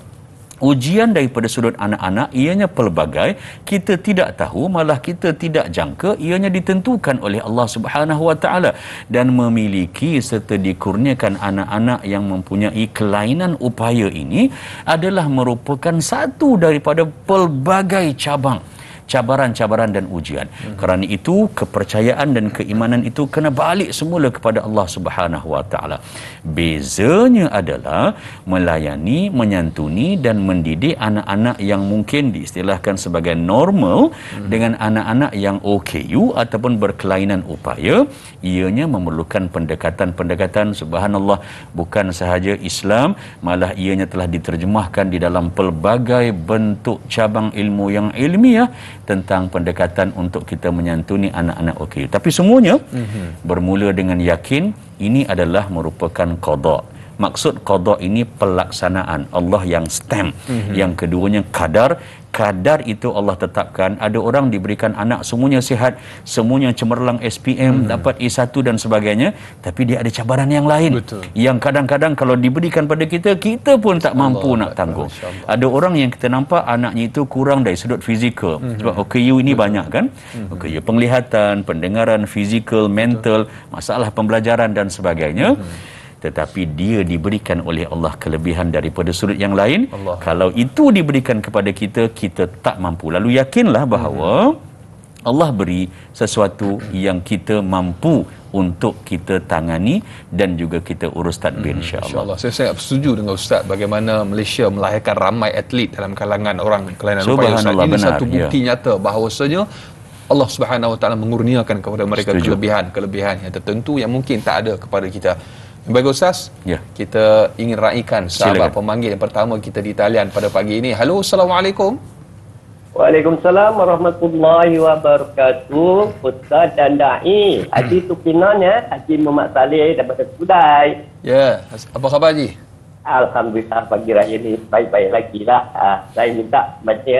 ujian daripada sudut anak-anak ianya pelbagai, kita tidak tahu, malah kita tidak jangka, ianya ditentukan oleh Allah Subhanahu wa taala. Dan memiliki serta dikurniakan anak-anak yang mempunyai kelainan upaya ini adalah merupakan satu daripada pelbagai cabaran-cabaran dan ujian. Kerana itu kepercayaan dan keimanan itu kena balik semula kepada Allah Subhanahu wa taala. Bezanya adalah melayani, menyantuni dan mendidik anak-anak yang mungkin diistilahkan sebagai normal dengan anak-anak yang OKU ataupun berkelainan upaya. Ianya memerlukan pendekatan-pendekatan, subhanallah, bukan sahaja Islam, malah ianya telah diterjemahkan di dalam pelbagai bentuk cabang ilmu yang ilmiah tentang pendekatan untuk kita menyantuni anak-anak OKU. Tapi semuanya bermula dengan yakin ini adalah merupakan qada. Maksud qada ini pelaksanaan Allah yang stamp. Yang keduanya kadar itu Allah tetapkan. Ada orang diberikan anak semuanya sihat, semuanya cemerlang SPM, dapat A1 dan sebagainya, tapi dia ada cabaran yang lain. Betul. Yang kadang-kadang kalau diberikan pada kita, kita pun tak mampu nak tanggung. Ada orang yang kita nampak anaknya itu kurang dari sudut fizikal. Sebab OKU ini banyak kan? OKU penglihatan, pendengaran, fizikal, mental, masalah pembelajaran dan sebagainya. Tetapi dia diberikan oleh Allah kelebihan daripada sudut yang lain. Kalau itu diberikan kepada kita, kita tak mampu. Lalu yakinlah bahawa Allah beri sesuatu yang kita mampu untuk kita tangani dan juga kita urus tadbir, insya-Allah. Saya sangat setuju dengan Ustaz bagaimana Malaysia melahirkan ramai atlet dalam kalangan orang kelainan upaya. Ini satu bukti nyata bahawasanya Allah Subhanahu wa taala mengurniakan kepada mereka kelebihan yang tertentu yang mungkin tak ada kepada kita. Baik Ustaz, kita ingin raikan sahabat pemanggil yang pertama kita di talian pada pagi ini. Halo, Assalamualaikum. Waalaikumsalam warahmatullahi wabarakatuh. Ustaz dan Da'i Haji Tukinon ya, Haji Muhammad Saleh daripada Kudai. Ya, apa khabar Haji? Alhamdulillah pagi raya ini baik-baik lagi lah. Saya minta baca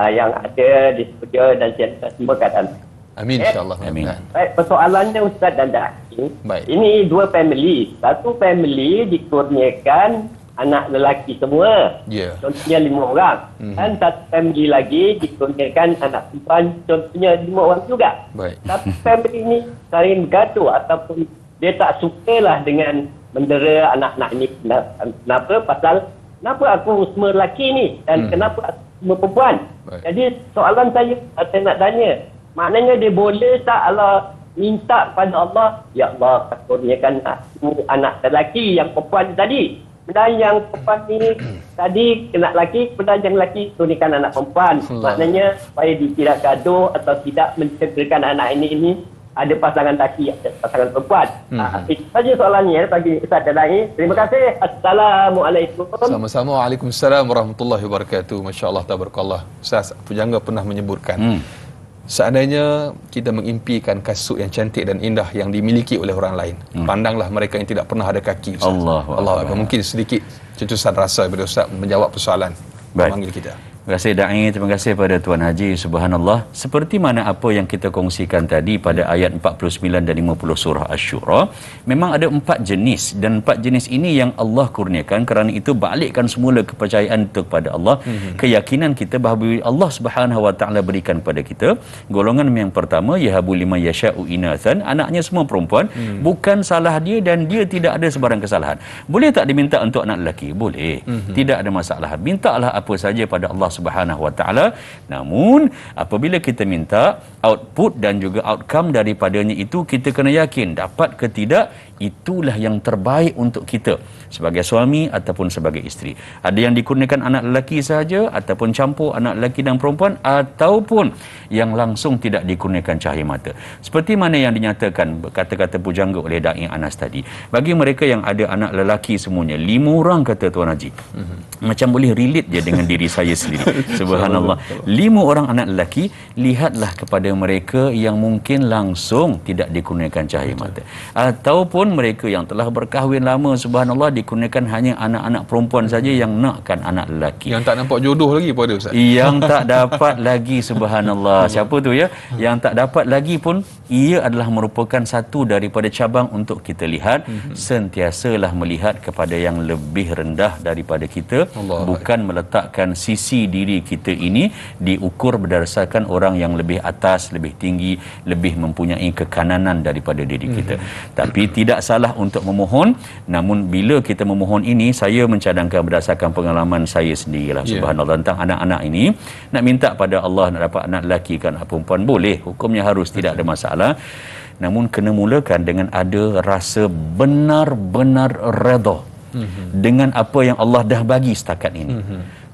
yang ada di studio dan semua keadaan. Amin, insyaAllah. Amin. Baik, persoalannya Ustaz dan Da'i, ini dua family. Satu family dikurniakan anak lelaki semua, contohnya 5 orang. Dan satu family lagi dikurniakan anak perempuan, contohnya 5 orang juga. Tapi family ini saling bergaduh ataupun dia tak sukalah dengan mendera anak-anak ini. Kenapa? Pasal kenapa aku semua lelaki ni dan kenapa semua perempuan. Jadi soalan saya nak tanya, maknanya dia boleh tak Allah minta kepada Allah, ya Allah kurniakan anak lelaki yang perempuan tadi. Kemudian yang perempuan ni tadi kena lelaki, kemudian yang lelaki kurniakan anak perempuan. Maknanya supaya dia tidak gaduh atau tidak mencederakan anak ini ada pasangan lelaki, ada pasangan perempuan. Itu saja soalannya bagi Ustaz Dadai. Terima kasih. Assalamualaikum. Sama-sama. Waalaikumsalam warahmatullahi wabarakatuh. Masya Allah, tabarakallah. Ustaz Pujangga pernah menyebutkan, seandainya kita mengimpikan kasut yang cantik dan indah yang dimiliki oleh orang lain, pandanglah mereka yang tidak pernah ada kaki. Ustaz. Allah. Mungkin sedikit cetusan rasa daripada Ustaz menjawab persoalan memanggil kita. Terima kasih Da'i, terima kasih pada Tuan Haji. Subhanallah, seperti mana apa yang kita kongsikan tadi pada ayat 49 dan 50 surah Asy-Syura, memang ada 4 jenis, dan 4 jenis ini yang Allah kurniakan. Kerana itu balikkan semula kepercayaan itu kepada Allah, keyakinan kita bahawa Allah Subhanahu wa taala berikan pada kita. Golongan yang pertama, yahabu liman yasha'u inathan, anaknya semua perempuan, bukan salah dia dan dia tidak ada sebarang kesalahan. Boleh tak diminta untuk anak lelaki? Boleh. Tidak ada masalah. Mintalah apa saja pada Allah Subhanahu wa taala. Namun apabila kita minta, output dan juga outcome daripadanya itu kita kena yakin dapat ke tidak, itulah yang terbaik untuk kita sebagai suami ataupun sebagai isteri. Ada yang dikurniakan anak lelaki sahaja, ataupun campur anak lelaki dan perempuan, ataupun yang langsung tidak dikurniakan cahaya mata. Seperti mana yang dinyatakan kata-kata pujangga oleh Da'i Anas tadi. Bagi mereka yang ada anak lelaki semuanya, 5 orang kata Tuan Haji. Macam boleh relate je dengan diri saya sendiri. Subhanallah. 5 orang anak lelaki, lihatlah kepada mereka yang mungkin langsung tidak dikurniakan cahaya mata. Ataupun mereka yang telah berkahwin lama, subhanallah, dikurniakan hanya anak-anak perempuan saja yang nakkan anak lelaki. Yang tak nampak jodoh lagi pun ada, Ustaz. Yang tak dapat lagi, subhanallah. Siapa tu ya? Yang tak dapat lagi pun, ia adalah merupakan satu daripada cabang untuk kita lihat. Sentiasalah melihat kepada yang lebih rendah daripada kita. Bukan meletakkan sisi diri kita ini diukur berdasarkan orang yang lebih atas, lebih tinggi, lebih mempunyai kekananan daripada diri kita. Tapi tidak salah untuk memohon. Namun bila kita memohon ini, saya mencadangkan berdasarkan pengalaman saya sendirilah, subhanallah, tentang anak-anak ini. Nak minta pada Allah nak dapat anak lelaki ke anak perempuan, boleh, hukumnya harus, tidak ada masalah. Namun kena mulakan dengan ada rasa benar-benar redha dengan apa yang Allah dah bagi setakat ini.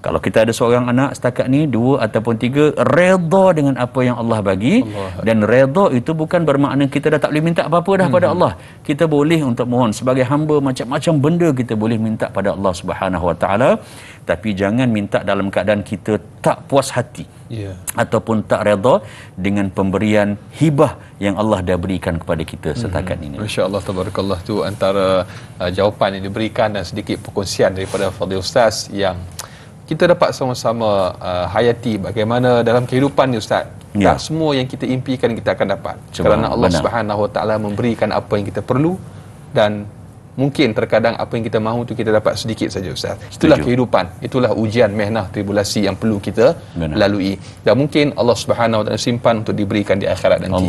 Kalau kita ada seorang anak setakat ni, 2 ataupun 3, redha dengan apa yang Allah bagi. Dan redha itu bukan bermakna kita dah tak boleh minta apa-apa dah pada Allah. Kita boleh untuk mohon sebagai hamba, macam-macam benda kita boleh minta pada Allah Subhanahu wa taala. Tapi jangan minta dalam keadaan kita tak puas hati, ataupun tak redha dengan pemberian hibah yang Allah dah berikan kepada kita setakat ini. Masya-Allah, tabarakallah. Tu antara jawapan yang diberikan dan sedikit perkongsian daripada Fadil Ustaz yang kita dapat sama-sama hayati bagaimana dalam kehidupan ni, Ustaz. Tak semua yang kita impikan kita akan dapat. Kerana Allah Subhanahu wa taala memberikan apa yang kita perlu, dan mungkin terkadang apa yang kita mahu tu kita dapat sedikit saja, Ustaz. Itulah kehidupan. Itulah ujian, mehnah, tribulasi yang perlu kita lalui. Dan mungkin Allah Subhanahu wa taala simpan untuk diberikan di akhirat nanti.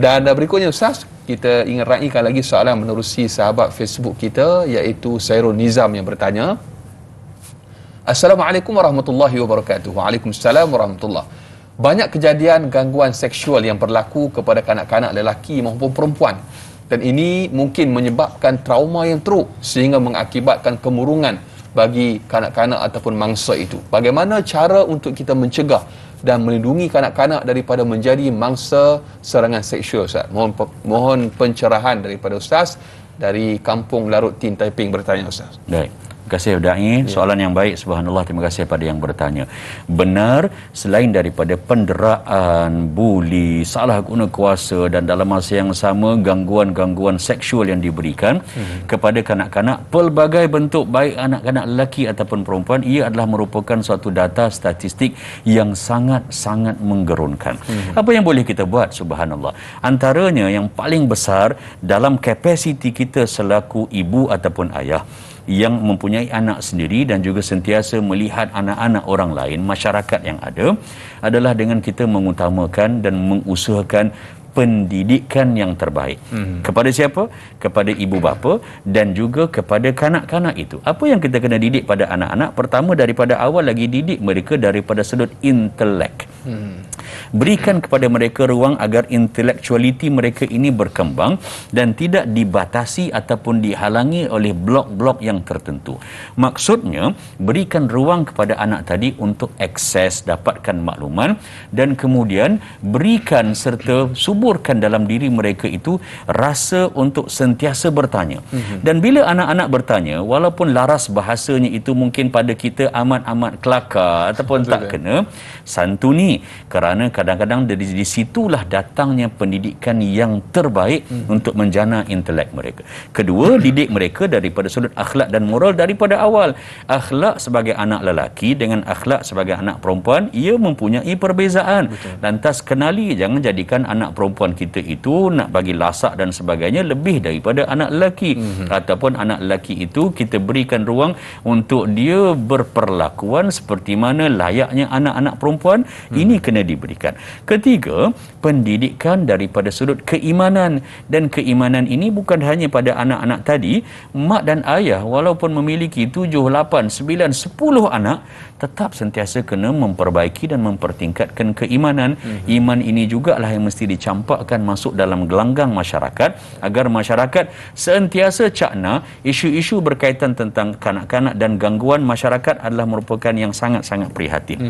Dan berikutnya, Ustaz, kita ingin raikan lagi soalan menerusi sahabat Facebook kita, iaitu Sairul Nizam yang bertanya, Assalamualaikum warahmatullahi wabarakatuh. Waalaikumsalam warahmatullahi. Banyak kejadian gangguan seksual yang berlaku kepada kanak-kanak lelaki maupun perempuan, dan ini mungkin menyebabkan trauma yang teruk sehingga mengakibatkan kemurungan bagi kanak-kanak ataupun mangsa itu. Bagaimana cara untuk kita mencegah dan melindungi kanak-kanak daripada menjadi mangsa serangan seksual, Ustaz? Mohon pencerahan daripada Ustaz dari Kampung Larut Tin, Taiping bertanya, Ustaz. Baik. Terima kasih Da'i, soalan yang baik, subhanallah. Terima kasih pada yang bertanya. Benar, selain daripada penderaan, buli, salah guna kuasa, dan dalam masa yang sama gangguan-gangguan seksual yang diberikan kepada kanak-kanak, pelbagai bentuk, baik anak-anak lelaki ataupun perempuan, ia adalah merupakan suatu data statistik yang sangat-sangat menggerunkan. Apa yang boleh kita buat, subhanallah? Antaranya yang paling besar dalam kapasiti kita selaku ibu ataupun ayah yang mempunyai anak sendiri dan juga sentiasa melihat anak-anak orang lain, masyarakat yang ada, adalah dengan kita mengutamakan dan mengusahakan pendidikan yang terbaik. Kepada siapa? Kepada ibu bapa dan juga kepada kanak-kanak itu. Apa yang kita kena didik pada anak-anak? Pertama, daripada awal lagi didik mereka daripada sudut intelek. Berikan kepada mereka ruang agar intelektualiti mereka ini berkembang dan tidak dibatasi ataupun dihalangi oleh blok-blok yang tertentu. Maksudnya, berikan ruang kepada anak tadi untuk akses, dapatkan makluman, dan kemudian berikan serta suburkan dalam diri mereka itu rasa untuk sentiasa bertanya. Dan bila anak-anak bertanya, walaupun laras bahasanya itu mungkin pada kita amat-amat kelakar ataupun tak kena, santuni, kerana kadang-kadang dari situlah datangnya pendidikan yang terbaik untuk menjana intelek mereka. Kedua, didik mereka daripada sudut akhlak dan moral daripada awal. Akhlak sebagai anak lelaki dengan akhlak sebagai anak perempuan, ia mempunyai perbezaan. Lantas kenali, jangan jadikan anak perempuan kita itu nak bagi lasak dan sebagainya lebih daripada anak lelaki. Ataupun anak lelaki itu kita berikan ruang untuk dia berperlakuan seperti mana layaknya anak-anak perempuan. Ini kena diberikan. Ketiga, pendidikan daripada sudut keimanan. Dan keimanan ini bukan hanya pada anak-anak tadi, mak dan ayah walaupun memiliki 7, 8, 9, 10 anak, tetap sentiasa kena memperbaiki dan mempertingkatkan keimanan. Iman ini jugalah yang mesti dicampakkan masuk dalam gelanggang masyarakat agar masyarakat sentiasa cakna isu-isu berkaitan tentang kanak-kanak dan gangguan masyarakat adalah merupakan yang sangat-sangat prihatin.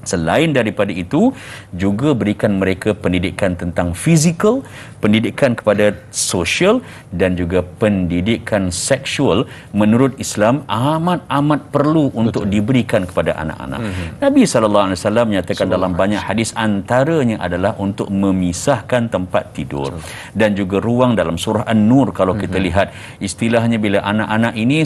Selain daripada itu, juga berikan mereka pendidikan tentang fizikal, pendidikan kepada sosial dan juga pendidikan seksual menurut Islam amat-amat perlu untuk diberikan kepada anak-anak. Nabi SAW menyatakan dalam banyak hadis, antaranya adalah untuk memisahkan tempat tidur dan juga ruang. Dalam surah An-Nur kalau kita lihat, istilahnya bila anak-anak ini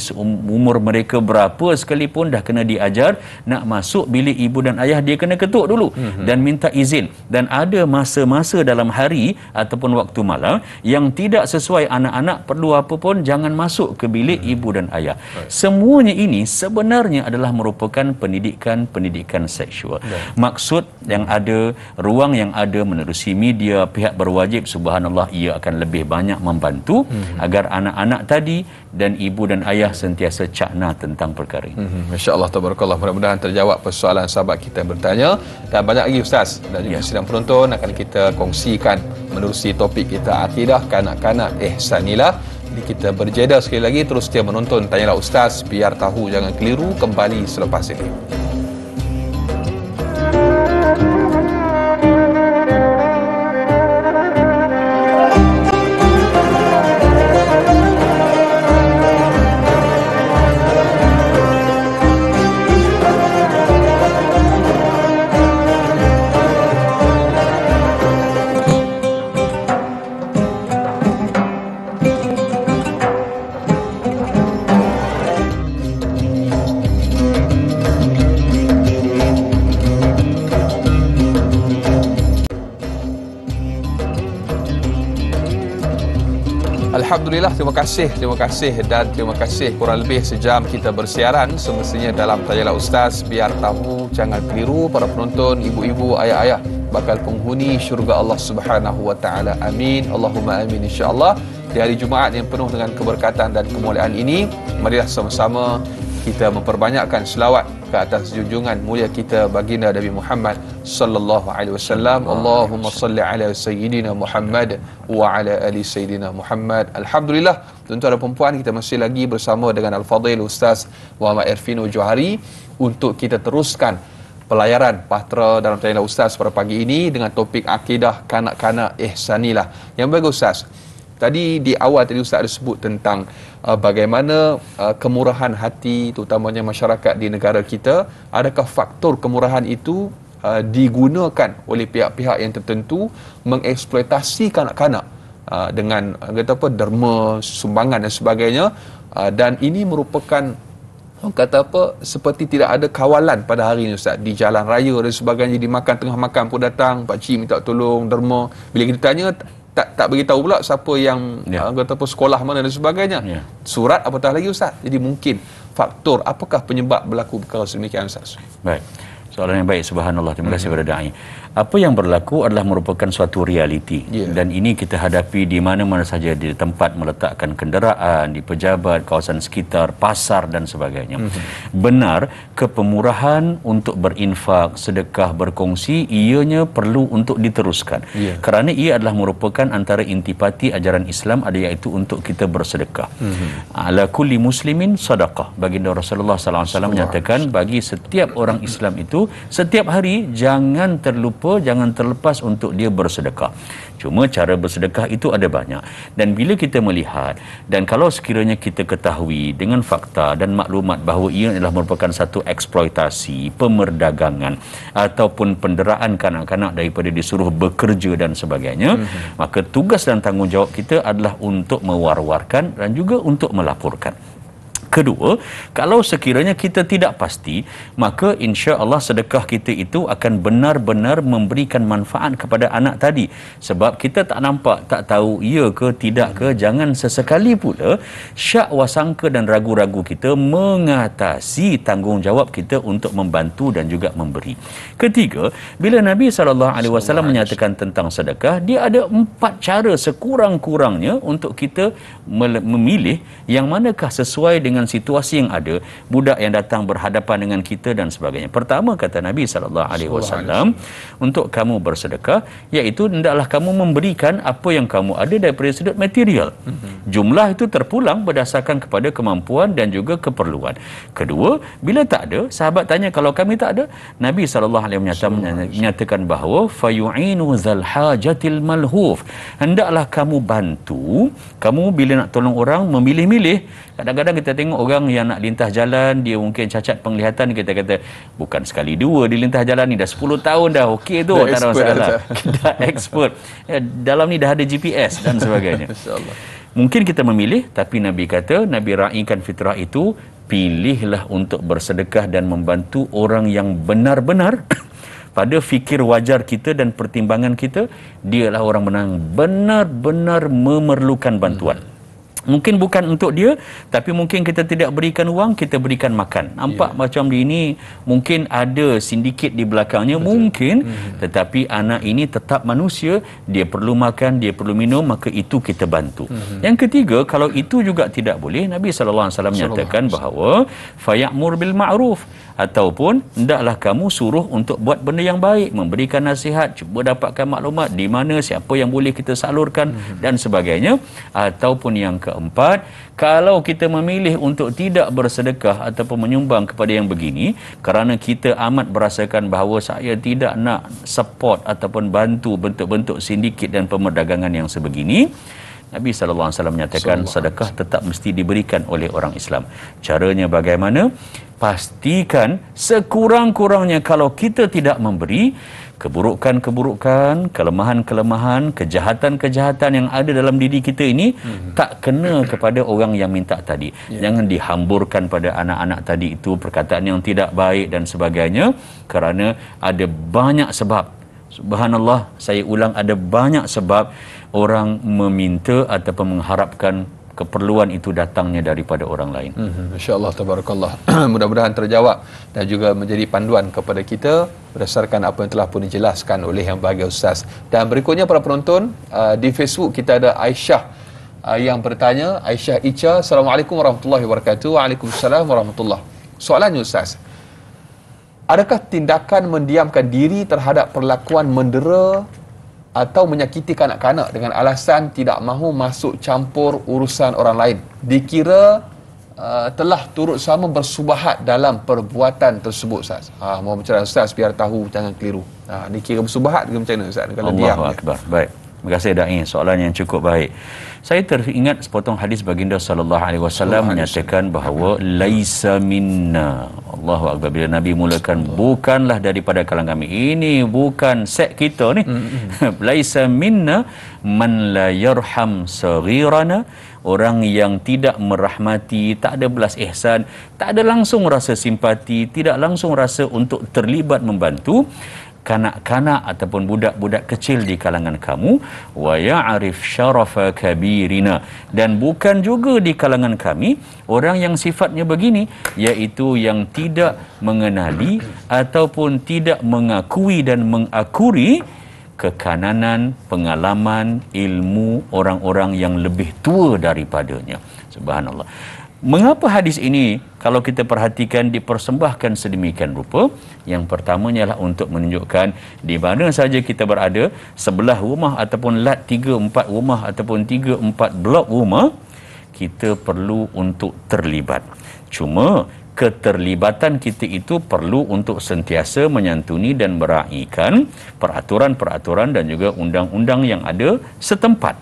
umur mereka berapa sekalipun dah kena diajar, nak masuk bilik ibu dan ayah dia kena ketuk dulu dan minta izin. Dan ada masa-masa dalam hari ataupun waktu malam yang tidak sesuai, anak-anak perlu apa pun jangan masuk ke bilik ibu dan ayah. Semuanya ini sebenarnya adalah merupakan pendidikan seksual. Maksud yang ada, ruang yang ada menerusi media, pihak berwajib, subhanallah, ia akan lebih banyak membantu agar anak-anak tadi dan ibu dan ayah sentiasa cakna tentang perkara ini. Masya-Allah, tabarakallah. Mudah-mudahan terjawab persoalan sahabat kita yang bertanya, dan banyak lagi Ustaz dan juga sidang penonton akan kita kongsikan menerusi topik kita akidah kanak-kanak ihsanilah. Jadi kita berjeda sekali lagi, terus setia menonton Tanyalah Ustaz, biar tahu jangan keliru, kembali selepas ini. Alhamdulillah, terima kasih dan terima kasih. Kurang lebih sejam kita bersiaran semestinya dalam Tanyalah Ustaz, biar tahu jangan keliru. Para penonton, ibu-ibu, ayah-ayah bakal penghuni syurga Allah Subhanahu wa taala. Amin, Allahumma amin, insya-Allah. Di hari Jumaat yang penuh dengan keberkatan dan kemuliaan ini, marilah sama-sama kita memperbanyakkan selawat ke atas junjungan mulia kita baginda Nabi Muhammad sallallahu alaihi wasallam. Allahumma salli ala sayyidina Muhammad wa ala ali sayyidina Muhammad. Alhamdulillah, tuan-tuan dan puan-puan, kita masih lagi bersama dengan Al-Fadhil Ustaz Muhammad Irfino Johari untuk kita teruskan pelayaran Bahtera dalam Tanyalah Ustaz pada pagi ini dengan topik akidah kanak-kanak ihsanilah. Yang bagus Ustaz, tadi di awal tadi Ustaz ada sebut tentang bagaimana kemurahan hati terutamanya masyarakat di negara kita. Adakah faktor kemurahan itu digunakan oleh pihak-pihak yang tertentu mengeksploitasi kanak-kanak dengan kata apa, derma, sumbangan dan sebagainya, dan ini merupakan kata apa, seperti tidak ada kawalan pada hari ini Ustaz, di jalan raya dan sebagainya, dimakan tengah makan pun datang pak cik minta tolong derma. Bila kita tanya tak beritahu pula siapa yang kata apa, sekolah mana dan sebagainya. Surat apatah lagi Ustaz. Jadi mungkin faktor apakah penyebab berlaku perkara sedemikian Ustaz? Baik. Soalan yang baik, subhanallah. Terima kasih kepada dai. Apa yang berlaku adalah merupakan suatu realiti, dan ini kita hadapi di mana-mana saja, di tempat meletakkan kenderaan, di pejabat, kawasan sekitar, pasar dan sebagainya. Benar, kepemurahan untuk berinfak, sedekah, berkongsi, ianya perlu untuk diteruskan. Kerana ia adalah merupakan antara intipati ajaran Islam, ada iaitu untuk kita bersedekah. Ala kulli muslimin sadaqah. Baginda Rasulullah SAW menyatakan bagi setiap orang Islam itu setiap hari jangan terlupa, jangan terlepas untuk dia bersedekah. Cuma cara bersedekah itu ada banyak, dan bila kita melihat dan kalau sekiranya kita ketahui dengan fakta dan maklumat bahawa ia adalah merupakan satu eksploitasi, pemerdagangan ataupun penderaan kanak-kanak daripada disuruh bekerja dan sebagainya, maka tugas dan tanggungjawab kita adalah untuk mewar-warkan dan juga untuk melaporkan. Kedua, kalau sekiranya kita tidak pasti, maka insya-Allah sedekah kita itu akan benar-benar memberikan manfaat kepada anak tadi. Sebab kita tak nampak, tak tahu ya ke tidak ke, jangan sesekali pula syak wasangka dan ragu-ragu kita mengatasi tanggungjawab kita untuk membantu dan juga memberi. Ketiga, bila Nabi SAW menyatakan tentang sedekah, dia ada 4 cara sekurang-kurangnya untuk kita memilih yang manakah sesuai dengan situasi yang ada, budak yang datang berhadapan dengan kita dan sebagainya. Pertama, kata Nabi SAW, untuk kamu bersedekah, iaitu hendaklah kamu memberikan apa yang kamu ada daripada sudut material. Jumlah itu terpulang berdasarkan kepada kemampuan dan juga keperluan. Kedua, bila tak ada, sahabat tanya, kalau kami tak ada, Nabi SAW menyatakan bahawa fayu'inu zal hajatil malhuf, hendaklah kamu bantu. Kamu bila nak tolong orang, memilih-milih. Kadang-kadang kita tengok orang yang nak lintas jalan, dia mungkin cacat penglihatan, kita kata bukan sekali dua dia lintas jalan ni, dah 10 tahun dah, okey tu, tak ada masalah. Dah expert. Dalam ni dah ada GPS dan sebagainya. InsyaAllah. Mungkin kita memilih, tapi Nabi kata, Nabi raikan fitrah itu, pilihlah untuk bersedekah dan membantu orang yang benar-benar pada fikir wajar kita dan pertimbangan kita, dialah orang menang benar-benar memerlukan bantuan. Mungkin bukan untuk dia, tapi mungkin kita tidak berikan wang, kita berikan makan. Nampak macam di ini mungkin ada sindiket di belakangnya. Betul. Mungkin, tetapi anak ini tetap manusia, dia perlu makan, dia perlu minum, maka itu kita bantu. Yang ketiga, kalau itu juga tidak boleh, Nabi SAW menyatakan bahawa fayamur bil ma'ruf, ataupun hendaklah kamu suruh untuk buat benda yang baik, memberikan nasihat, cuba dapatkan maklumat di mana, siapa yang boleh kita salurkan dan sebagainya. Ataupun yang keempat, kalau kita memilih untuk tidak bersedekah ataupun menyumbang kepada yang begini kerana kita amat merasakan bahawa saya tidak nak support ataupun bantu bentuk-bentuk sindiket dan pemerdagangan yang sebegini, Nabi SAW menyatakan sedekah tetap mesti diberikan oleh orang Islam. Caranya bagaimana? Pastikan sekurang-kurangnya kalau kita tidak memberi, keburukan-keburukan, kelemahan-kelemahan, kejahatan-kejahatan yang ada dalam diri kita ini tak kena kepada orang yang minta tadi. Jangan dihamburkan pada anak-anak tadi itu perkataan yang tidak baik dan sebagainya, kerana ada banyak sebab. Subhanallah, saya ulang, ada banyak sebab orang meminta ataupun mengharapkan keperluan itu datangnya daripada orang lain. InsyaAllah, tabarakallah. Mudah-mudahan terjawab dan juga menjadi panduan kepada kita berdasarkan apa yang telah pun dijelaskan oleh Yang Bahagia Ustaz. Dan berikutnya para penonton, di Facebook kita ada Aisyah yang bertanya. Aisyah Ica, Assalamualaikum warahmatullahi wabarakatuh. Waalaikumsalam warahmatullahi. Soalannya Ustaz, adakah tindakan mendiamkan diri terhadap perlakuan mendera atau menyakiti kanak-kanak dengan alasan tidak mahu masuk campur urusan orang lain dikira telah turut sama bersubahat dalam perbuatan tersebut, Ustaz? Mohon pencerahan Ustaz biar tahu, jangan keliru. Dikira bersubahat ke macam mana, Ustaz, kalau diam? Allahu Akbar. Baik. Terima kasih dai, soalan yang cukup baik. Saya teringat sepotong hadis baginda sallallahu alaihi wasallam menyatakan bahawa laisa minna. Allahu Akbar. Bila Nabi mulakan bukanlah daripada kalangan kami. Ini bukan set kita ni. Laisa minna man la yarham saghirana, orang yang tidak merahmati, tak ada belas ihsan, tak ada langsung rasa simpati, tidak langsung rasa untuk terlibat membantu. kanak-kanak ataupun budak-budak kecil di kalangan kamu, wa ya'rif syarafa kabirina, dan bukan juga di kalangan kami orang yang sifatnya begini, iaitu yang tidak mengenali ataupun tidak mengakui dan mengakuri kekananan, pengalaman, ilmu orang-orang yang lebih tua daripadanya. Subhanallah. Mengapa hadis ini kalau kita perhatikan dipersembahkan sedemikian rupa? Yang pertamanya ialah untuk menunjukkan di mana saja kita berada, sebelah rumah ataupun lat 3-4 rumah ataupun 3-4 blok rumah, kita perlu untuk terlibat. Cuma keterlibatan kita itu perlu untuk sentiasa menyantuni dan meraihkan peraturan-peraturan dan juga undang-undang yang ada setempat.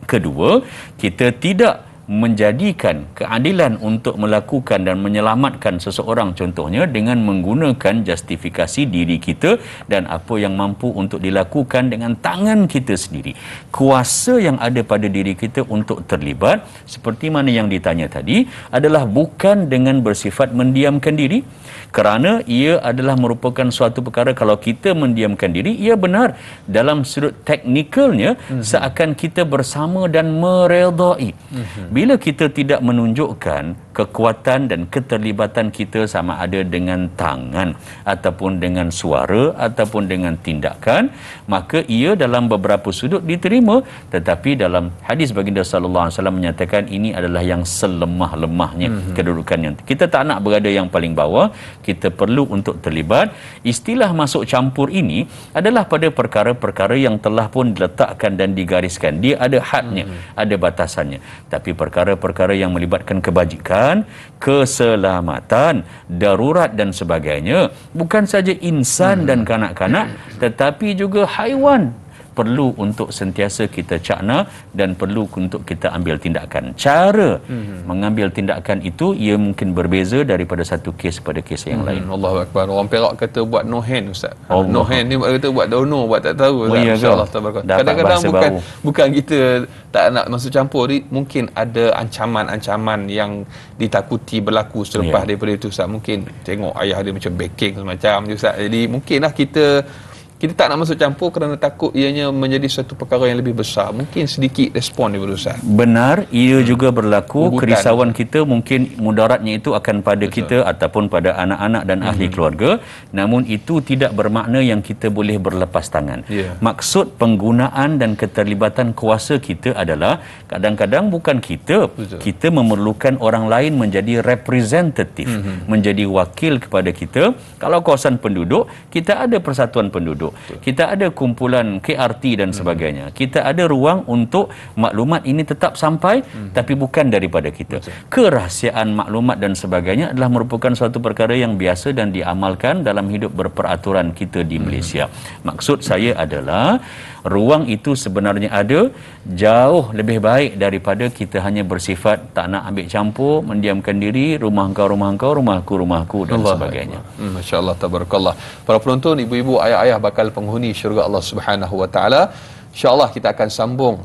Kedua, kita tidak menjadikan keadilan untuk melakukan dan menyelamatkan seseorang contohnya dengan menggunakan justifikasi diri kita dan apa yang mampu untuk dilakukan dengan tangan kita sendiri. Kuasa yang ada pada diri kita untuk terlibat seperti mana yang ditanya tadi adalah bukan dengan bersifat mendiamkan diri, kerana ia adalah merupakan suatu perkara kalau kita mendiamkan diri, ia benar dalam sudut teknikalnya seakan kita bersama dan meredai. Bila kita tidak menunjukkan kekuatan dan keterlibatan kita sama ada dengan tangan ataupun dengan suara ataupun dengan tindakan, maka ia dalam beberapa sudut diterima, tetapi dalam hadis baginda sallallahu alaihi wasallam menyatakan ini adalah yang selemah-lemahnya kedudukannya. Kita tak nak berada yang paling bawah, kita perlu untuk terlibat. Istilah masuk campur ini adalah pada perkara-perkara yang telah pun diletakkan dan digariskan. Dia ada hadnya, ada batasannya. Tapi perkara-perkara yang melibatkan kebajikan, keselamatan, darurat dan sebagainya, bukan saja insan dan kanak-kanak, tetapi juga haiwan perlu untuk sentiasa kita cakna dan perlu untuk kita ambil tindakan. Cara mengambil tindakan itu ia mungkin berbeza daripada satu kes pada kes yang lain. Allahu akbar. Orang Perak kata buat no hand, Ustaz. No hand ni kata buat dono, buat tak tahu. Insya-Allah tabarakallah. Kadang-kadang bukan kita tak nak masuk campur, mungkin ada ancaman-ancaman yang ditakuti berlaku selepas daripada itu, Ustaz. Mungkin tengok ayah dia macam baking semacam tu, Ustaz. Jadi mungkinlah kita tak nak masuk campur kerana takut ianya menjadi satu perkara yang lebih besar. Mungkin sedikit respon daripada Ustaz. Benar, ia juga berlaku. Kerisauan kita mungkin mudaratnya itu akan pada kita ataupun pada anak-anak dan ahli keluarga. Namun itu tidak bermakna yang kita boleh berlepas tangan. Maksud penggunaan dan keterlibatan kuasa kita adalah kadang-kadang bukan kita memerlukan orang lain menjadi representatif, menjadi wakil kepada kita. Kalau kawasan penduduk, kita ada persatuan penduduk, kita ada kumpulan KRT dan sebagainya. Kita ada ruang untuk maklumat ini tetap sampai, tapi bukan daripada kita. Kerahsiaan maklumat dan sebagainya adalah merupakan suatu perkara yang biasa dan diamalkan dalam hidup berperaturan kita di Malaysia. Maksud saya adalah ruang itu sebenarnya ada, jauh lebih baik daripada kita hanya bersifat tak nak ambil campur, mendiamkan diri, rumah engkau, rumahku dan sebagainya. Masya-Allah tabarakallah. Para penonton, ibu-ibu, ayah-ayah bakal penghuni syurga Allah Subhanahu wa taala. InsyaAllah kita akan sambung.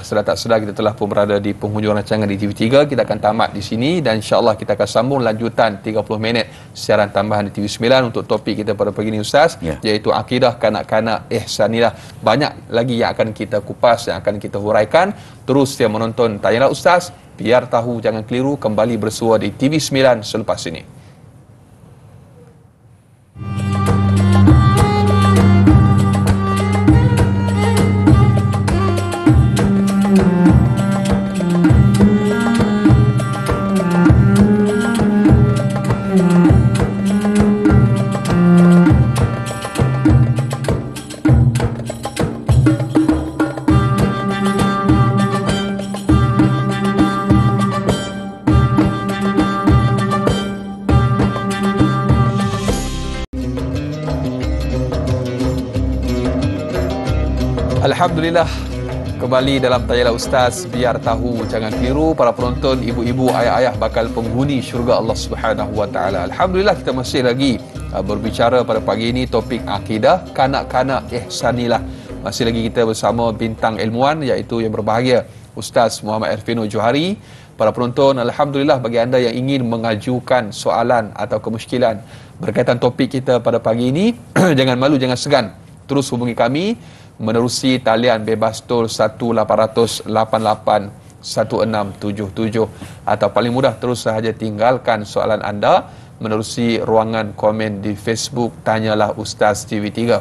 Sedar tak sedar kita telah pun berada di penghujung rancangan di TV3. Kita akan tamat di sini dan insyaAllah kita akan sambung lanjutan 30 minit siaran tambahan di TV9 untuk topik kita pada pagi ini, Ustaz, iaitu akidah kanak-kanak ihsanilah. Banyak lagi yang akan kita kupas, yang akan kita huraikan. Terus setia menonton Tanyalah Ustaz, biar tahu jangan keliru, kembali bersua di TV9 selepas ini. Alhamdulillah, kembali dalam Tanyalah Ustaz, biar tahu jangan keliru. Para penonton, ibu-ibu, ayah-ayah bakal penghuni syurga Allah Subhanahu wa taala. Alhamdulillah, kita masih lagi berbicara pada pagi ini topik akidah kanak-kanak ihsanilah. Masih lagi kita bersama bintang ilmuwan iaitu yang berbahagia Ustaz Muhammad Ervino Johari Para penonton, alhamdulillah bagi anda yang ingin mengajukan soalan atau kemusykilan berkaitan topik kita pada pagi ini, jangan malu, jangan segan. Terus hubungi kami menerusi talian bebas tol 1-800-88-1677 atau paling mudah terus sahaja tinggalkan soalan anda menerusi ruangan komen di Facebook Tanyalah Ustaz TV3.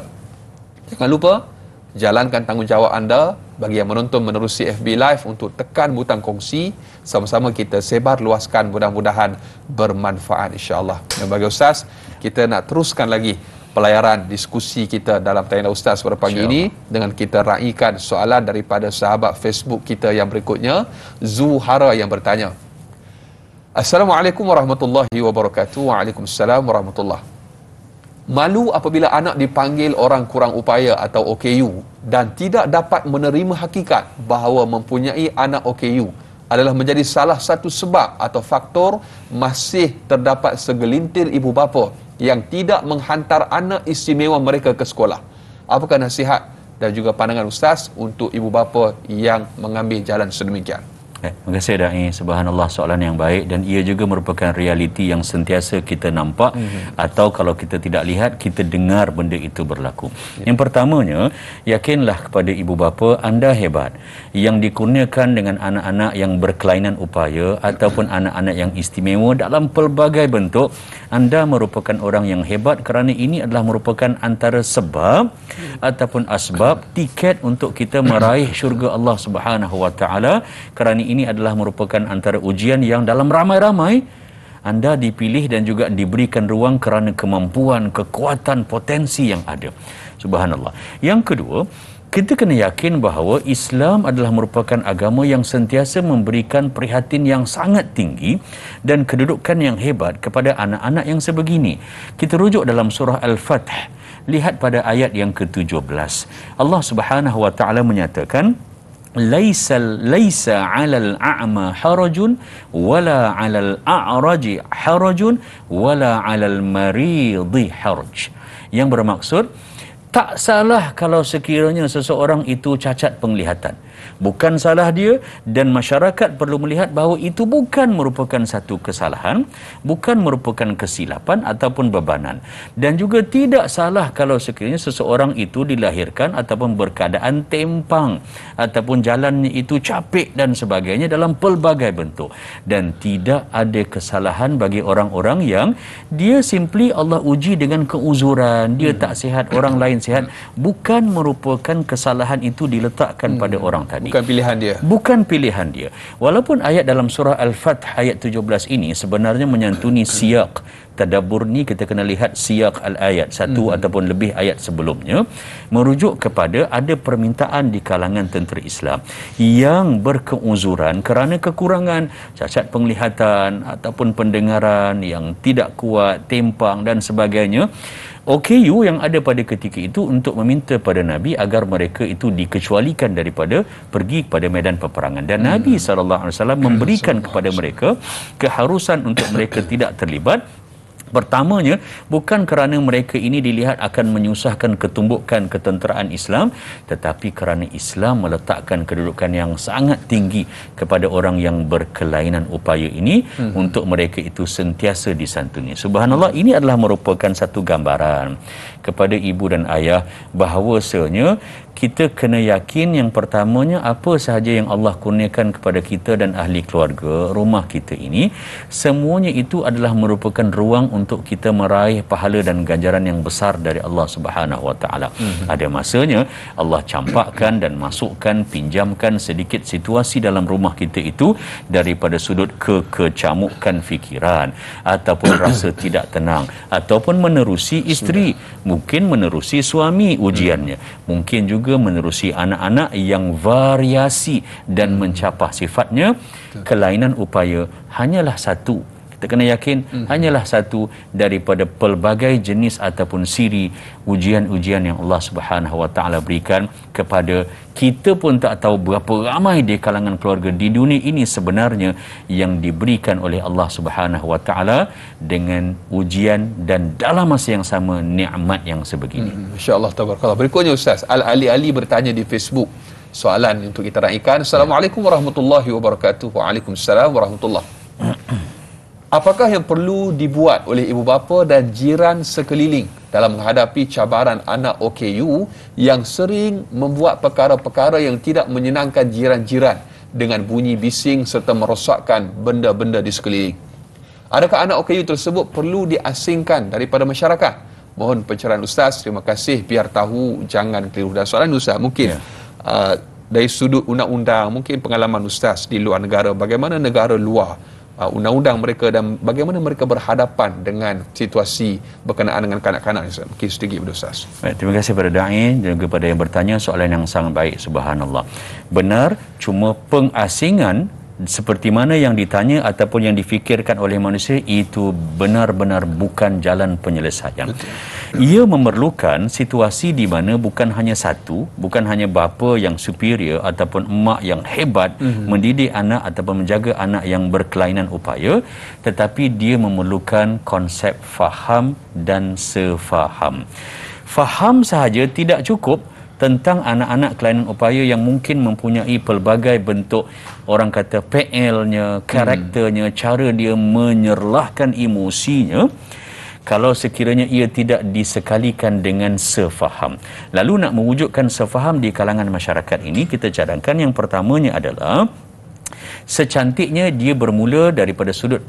Jangan lupa jalankan tanggungjawab anda bagi yang menonton menerusi FB Live untuk tekan butang kongsi, sama-sama kita sebar luaskan, mudah-mudahan bermanfaat insya-Allah. Dan bagi Ustaz, kita nak teruskan lagi pelayaran diskusi kita dalam Tanya Ustaz pada pagi ini dengan kita raikan soalan daripada sahabat Facebook kita yang berikutnya, Zuhara yang bertanya. Assalamualaikum warahmatullahi wabarakatuh. Waalaikumsalam warahmatullahi. Malu apabila anak dipanggil orang kurang upaya atau OKU dan tidak dapat menerima hakikat bahawa mempunyai anak OKU adalah menjadi salah satu sebab atau faktor masih terdapat segelintir ibu bapa yang tidak menghantar anak istimewa mereka ke sekolah. Apakah nasihat dan juga pandangan Ustaz untuk ibu bapa yang mengambil jalan sedemikian? Terima kasih Da'i. Subhanallah, soalan yang baik dan ia juga merupakan realiti yang sentiasa kita nampak atau kalau kita tidak lihat, kita dengar benda itu berlaku. Yang pertamanya, yakinlah kepada ibu bapa anda hebat yang dikurniakan dengan anak-anak yang berkelainan upaya ataupun anak-anak yang istimewa dalam pelbagai bentuk. Anda merupakan orang yang hebat kerana ini adalah merupakan antara sebab ataupun asbab tiket untuk kita meraih syurga Allah Subhanahu Wa Taala, kerana ini adalah merupakan antara ujian yang dalam ramai-ramai anda dipilih dan juga diberikan ruang kerana kemampuan, kekuatan, potensi yang ada. Subhanallah. Yang kedua, kita kena yakin bahawa Islam adalah merupakan agama yang sentiasa memberikan perhatian yang sangat tinggi dan kedudukan yang hebat kepada anak-anak yang sebegini. Kita rujuk dalam surah Al-Fath. Lihat pada ayat yang ke-17. Allah Subhanahu Wa Taala menyatakan, laisa 'alal a'ma harajun wala 'alal a'raji harajun wala 'alal maridi haraj. Yang bermaksud, tak salah kalau sekiranya seseorang itu cacat penglihatan. Bukan salah dia, dan masyarakat perlu melihat bahawa itu bukan merupakan satu kesalahan, bukan merupakan kesilapan ataupun bebanan. Dan juga tidak salah kalau sekiranya seseorang itu dilahirkan ataupun berkeadaan tempang ataupun jalannya itu capek dan sebagainya dalam pelbagai bentuk. Dan tidak ada kesalahan bagi orang-orang yang dia simply Allah uji dengan keuzuran, dia tak sihat, orang lain sihat. Bukan merupakan kesalahan itu diletakkan pada orang tadi. Bukan pilihan dia. Bukan pilihan dia. Walaupun ayat dalam surah Al-Fath ayat 17 ini sebenarnya menyantuni siyak tadabbur ni, kita kena lihat siyak al-ayat satu ataupun lebih ayat sebelumnya, merujuk kepada ada permintaan di kalangan tentera Islam yang berkeuzuran kerana kekurangan cacat penglihatan ataupun pendengaran yang tidak kuat, tempang dan sebagainya. OKU yang ada pada ketika itu untuk meminta pada Nabi agar mereka itu dikecualikan daripada pergi kepada medan peperangan, dan Nabi SAW memberikan kepada mereka keharusan untuk mereka tidak terlibat. Pertamanya, bukan kerana mereka ini dilihat akan menyusahkan ketumbukan ketenteraan Islam, tetapi kerana Islam meletakkan kedudukan yang sangat tinggi kepada orang yang berkelainan upaya ini untuk mereka itu sentiasa disantuni. Subhanallah, ini adalah merupakan satu gambaran kepada ibu dan ayah bahawasanya kita kena yakin yang pertamanya apa sahaja yang Allah kurniakan kepada kita dan ahli keluarga, rumah kita ini, semuanya itu adalah merupakan ruang untuk kita meraih pahala dan ganjaran yang besar dari Allah Subhanahu Wa Taala. Ada masanya Allah campakkan dan masukkan, pinjamkan sedikit situasi dalam rumah kita itu daripada sudut kecamukan fikiran ataupun rasa tidak tenang ataupun menerusi isteri, mungkin menerusi suami ujiannya, mungkin juga menerusi anak-anak yang variasi dan mencapah sifatnya. Kelainan upaya hanyalah satu. Kita kena yakin hanyalah satu daripada pelbagai jenis ataupun siri ujian-ujian yang Allah Subhanahu Wa Taala berikan kepada kita. Pun tak tahu berapa ramai di kalangan keluarga di dunia ini sebenarnya yang diberikan oleh Allah Subhanahu Wa Taala dengan ujian dan dalam masa yang sama nikmat yang sebegini. Insya-Allah, tabarakallah. Berikutnya Ustaz, Al-Ali bertanya di Facebook, soalan untuk kita raikan. Assalamualaikum warahmatullahi wabarakatuh. Waalaikumsalam warahmatullahi. Apakah yang perlu dibuat oleh ibu bapa dan jiran sekeliling dalam menghadapi cabaran anak OKU yang sering membuat perkara-perkara yang tidak menyenangkan jiran-jiran dengan bunyi bising serta merosakkan benda-benda di sekeliling? Adakah anak OKU tersebut perlu diasingkan daripada masyarakat? Mohon pencerahan Ustaz. Terima kasih. Biar tahu, jangan keliru. Dan soalan Ustaz, mungkin dari sudut undang-undang, mungkin pengalaman Ustaz di luar negara, bagaimana negara luar undang-undang mereka dan bagaimana mereka berhadapan dengan situasi berkenaan dengan kanak-kanak. Mungkin sedikit pada Ustaz. Baik, terima kasih kepada Da'i dan kepada yang bertanya. Soalan yang sangat baik, subhanallah. Benar, cuma pengasingan seperti mana yang ditanya ataupun yang difikirkan oleh manusia itu benar-benar bukan jalan penyelesaian. Betul. Ia memerlukan situasi di mana bukan hanya satu, bukan hanya bapa yang superior ataupun emak yang hebat mendidik anak ataupun menjaga anak yang berkelainan upaya, tetapi dia memerlukan konsep faham dan sefaham. Faham sahaja tidak cukup tentang anak-anak kelainan upaya yang mungkin mempunyai pelbagai bentuk, orang kata PL-nya, karakternya, cara dia menyerlahkan emosinya, kalau sekiranya ia tidak disekalikan dengan sefaham. Lalu nak mewujudkan sefaham di kalangan masyarakat ini, kita cadangkan yang pertamanya adalah secantiknya dia bermula daripada sudut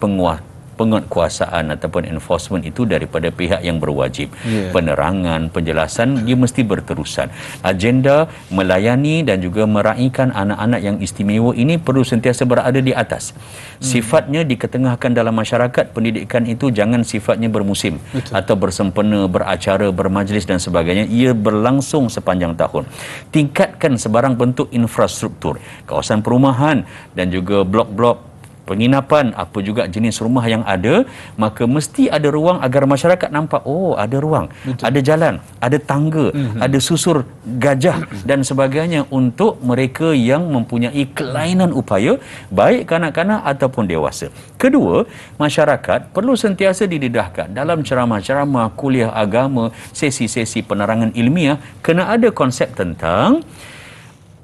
penguasaan ataupun enforcement itu daripada pihak yang berwajib. Penerangan, penjelasan dia mesti berterusan. Agenda melayani dan juga meraihkan anak-anak yang istimewa ini perlu sentiasa berada di atas. Sifatnya diketengahkan dalam masyarakat. Pendidikan itu jangan sifatnya bermusim. Betul. Atau bersempena, beracara, bermajlis dan sebagainya. Ia berlangsung sepanjang tahun. Tingkatkan sebarang bentuk infrastruktur, kawasan perumahan dan juga blok-blok penginapan, apa juga jenis rumah yang ada, maka mesti ada ruang agar masyarakat nampak, oh ada ruang. Betul. Ada jalan, ada tangga, ada susur gajah dan sebagainya untuk mereka yang mempunyai kelainan upaya, baik kanak-kanak ataupun dewasa. Kedua, masyarakat perlu sentiasa didedahkan dalam ceramah-ceramah, kuliah agama, sesi-sesi penerangan ilmiah, kena ada konsep tentang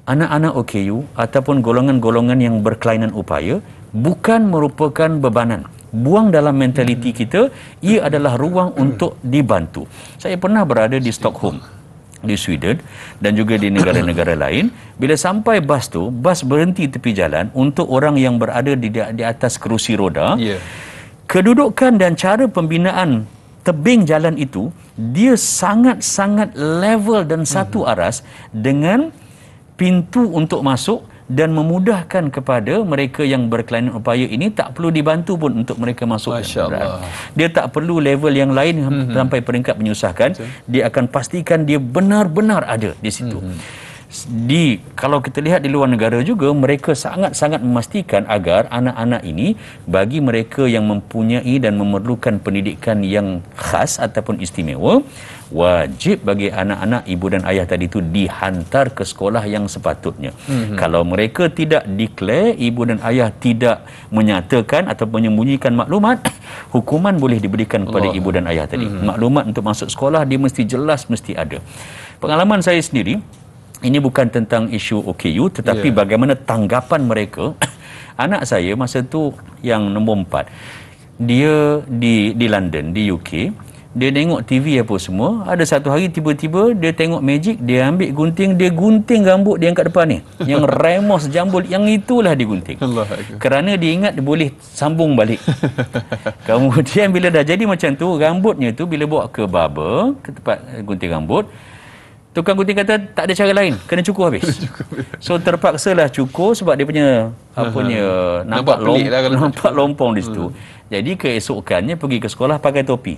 anak-anak OKU ataupun golongan-golongan yang berkelainan upaya bukan merupakan bebanan. Buang dalam mentaliti kita, ia adalah ruang untuk dibantu. Saya pernah berada di Stockholm, di Sweden dan juga di negara-negara lain. Bila sampai bas tu, bas berhenti tepi jalan untuk orang yang berada di atas kerusi roda. Kedudukan dan cara pembinaan tebing jalan itu, dia sangat-sangat level dan satu aras dengan pintu untuk masuk dan memudahkan kepada mereka yang berkelainan upaya ini, tak perlu dibantu pun untuk mereka masuk. Masya Allah. Dia tak perlu level yang lain sampai peringkat menyusahkan. Dia akan pastikan dia benar-benar ada di situ. Kalau kita lihat di luar negara juga, mereka sangat-sangat memastikan agar anak-anak ini, bagi mereka yang mempunyai dan memerlukan pendidikan yang khas ataupun istimewa, wajib bagi anak-anak ibu dan ayah tadi itu dihantar ke sekolah yang sepatutnya. Kalau mereka tidak declare, ibu dan ayah tidak menyatakan atau menyembunyikan maklumat, hukuman boleh diberikan kepada ibu dan ayah tadi. Maklumat untuk masuk sekolah dia mesti jelas, mesti ada. Pengalaman saya sendiri, ini bukan tentang isu OKU, tetapi bagaimana tanggapan mereka. Anak saya masa tu yang nombor 4, dia di London, di UK. Dia tengok TV apa semua. Ada satu hari tiba-tiba dia tengok magic, dia ambil gunting, dia gunting rambut dia yang kat depan ni. Yang remos jambul, yang itulah dia gunting. Kerana dia ingat dia boleh sambung balik. Kemudian bila dah jadi macam tu, rambutnya tu bila bawa ke barber, ke tempat gunting rambut, tukang gunting kata tak ada cara lain, kena cukur habis. So terpaksalah cukur sebab dia punya nampak lompong di situ. Jadi keesokannya pergi ke sekolah pakai topi.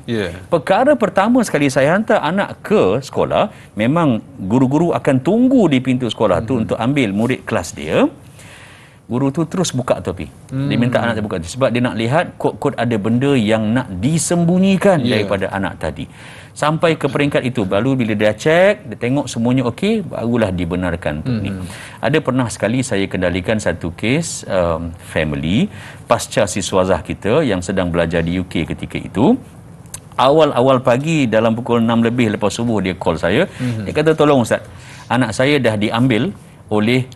Perkara pertama sekali saya hantar anak ke sekolah, memang guru-guru akan tunggu di pintu sekolah tu untuk ambil murid kelas dia. Guru tu terus buka topi. Dia minta anak dia buka topi sebab dia nak lihat kod-kod ada benda yang nak disembunyikan daripada anak tadi. Sampai ke peringkat itu, baru bila dia cek, dia tengok semuanya okey, barulah dibenarkan ni. Ada pernah sekali saya kendalikan satu kes family pasca siswazah kita yang sedang belajar di UK ketika itu. Awal-awal pagi dalam pukul 6 lebih lepas subuh dia call saya. Dia kata, tolong Ustaz, anak saya dah diambil oleh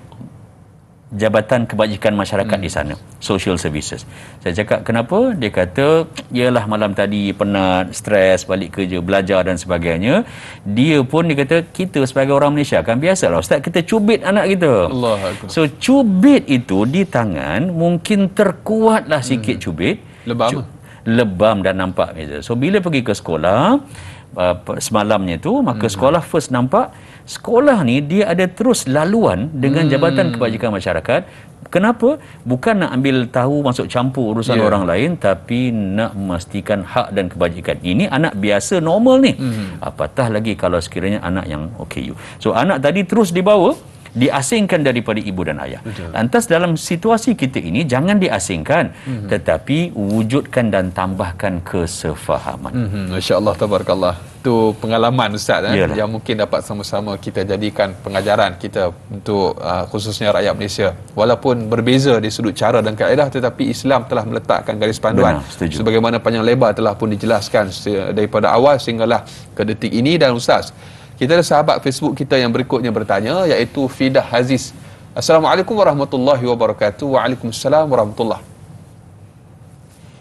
Jabatan Kebajikan Masyarakat di sana, Social Services. Saya cakap kenapa? Dia kata, yalah malam tadi penat, stres, balik kerja, belajar dan sebagainya. Dia pun dia kata, kita sebagai orang Malaysia kan biasalah Ustaz, kita cubit anak kita. So cubit itu di tangan mungkin terkuatlah sikit cubit. Lebam dan nampak. So bila pergi ke sekolah semalamnya tu, maka sekolah first nampak sekolah ni dia ada terus laluan dengan Jabatan Kebajikan Masyarakat. Kenapa? Bukan nak ambil tahu masuk campur urusan orang lain, tapi nak memastikan hak dan kebajikan. Ini anak biasa normal ni. Apatah lagi kalau sekiranya anak yang OKU. So anak tadi terus dibawa, diasingkan daripada ibu dan ayah. Lantas dalam situasi kita ini jangan diasingkan, tetapi wujudkan dan tambahkan kesefahaman. Masya-Allah, tabarakallah. Itu pengalaman Ustaz yang mungkin dapat sama-sama kita jadikan pengajaran kita untuk khususnya rakyat Malaysia. Walaupun berbeza di sudut cara dan kaedah, tetapi Islam telah meletakkan garis panduan. Sebagaimana panjang lebar telah pun dijelaskan daripada awal sehinggalah ke detik ini. Dan Ustaz, kita ada sahabat Facebook kita yang berikutnya bertanya, iaitu Fidah Aziz. Assalamualaikum warahmatullahi wabarakatuh. Waalaikumsalam warahmatullahi.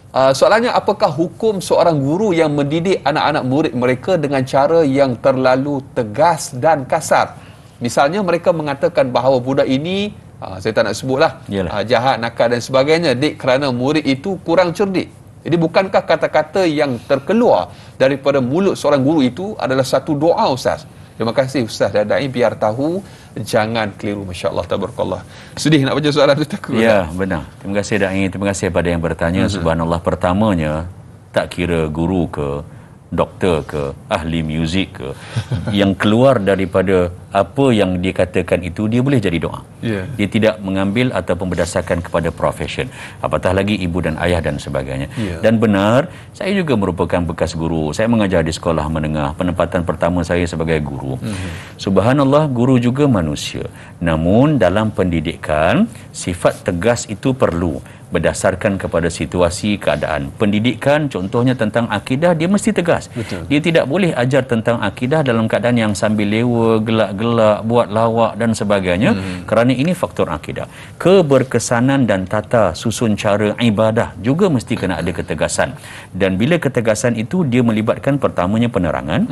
Soalannya, apakah hukum seorang guru yang mendidik anak-anak murid mereka dengan cara yang terlalu tegas dan kasar? Misalnya mereka mengatakan bahawa budak ini, saya tak nak sebutlah, jahat, nakal dan sebagainya, kerana murid itu kurang cerdik. Jadi bukankah kata-kata yang terkeluar daripada mulut seorang guru itu adalah satu doa, Ustaz? Terima kasih Ustaz dan Da'i, biar tahu jangan keliru. Masya-Allah, tabarakallah. Sedih nak baca soalan tu, takut. Ya, benar. Terima kasih Da'i, terima kasih pada yang bertanya. Subhanallah, pertamanya tak kira guru ke, doktor ke, ahli muzik ke, yang keluar daripada apa yang dia katakan itu, dia boleh jadi doa. Dia tidak mengambil ataupun berdasarkan kepada profession, apatah lagi ibu dan ayah dan sebagainya. Dan benar, saya juga merupakan bekas guru. Saya mengajar di sekolah menengah, penempatan pertama saya sebagai guru. Subhanallah, guru juga manusia. Namun dalam pendidikan, sifat tegas itu perlu berdasarkan kepada situasi keadaan. Pendidikan contohnya tentang akidah, dia mesti tegas. Dia tidak boleh ajar tentang akidah dalam keadaan yang sambil lewa, gelak-gelak, buat lawak dan sebagainya, kerana ini faktor akidah. Keberkesanan dan tata susun cara ibadah juga mesti kena ada ketegasan. Dan bila ketegasan itu, dia melibatkan pertamanya penerangan,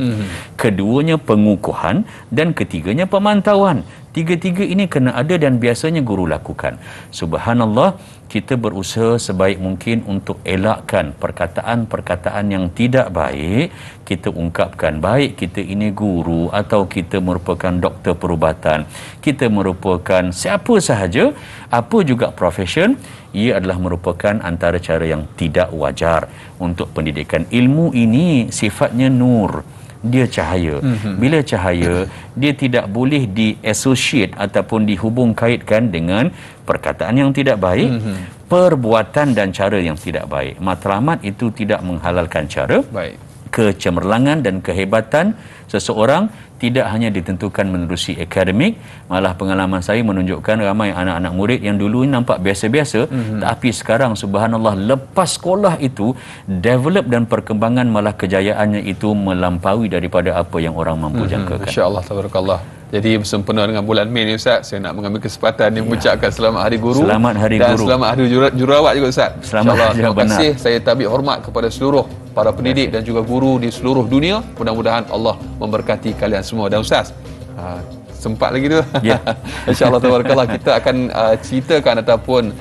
keduanya pengukuhan, dan ketiganya pemantauan. Tiga-tiga ini kena ada dan biasanya guru lakukan. Subhanallah, kita berusaha sebaik mungkin untuk elakkan perkataan-perkataan yang tidak baik. Kita ungkapkan, baik kita ini guru atau kita merupakan doktor perubatan, kita merupakan siapa sahaja, apa juga profession, ia adalah merupakan antara cara yang tidak wajar untuk pendidikan. Ilmu ini sifatnya nur, dia cahaya. Bila cahaya, dia tidak boleh di-associate ataupun dihubung kaitkan dengan perkataan yang tidak baik, perbuatan dan cara yang tidak baik. Matlamat itu tidak menghalalkan cara. Kecemerlangan dan kehebatan seseorang tidak hanya ditentukan menerusi akademik, malah pengalaman saya menunjukkan ramai anak-anak murid yang dulu nampak biasa-biasa, tapi sekarang subhanallah, lepas sekolah itu develop dan perkembangan, malah kejayaannya itu melampaui daripada apa yang orang mampu jangkakan. Masya-Allah, tabarakallah. Jadi bersempena dengan bulan Mei ni Ustaz, saya nak mengambil kesempatan ini mengucapkan selamat Hari Guru. Selamat Hari dan Guru. Dan selamat Hari Jururawat juga Ustaz. Selamat. Terima kasih. Saya tabik hormat kepada seluruh para pendidik dan juga guru di seluruh dunia. Mudah-mudahan Allah memberkati kalian semua. Dan Ustaz, sempat lagi tu. Insya-Allah, tabarakallah, kita akan ceritakan ataupun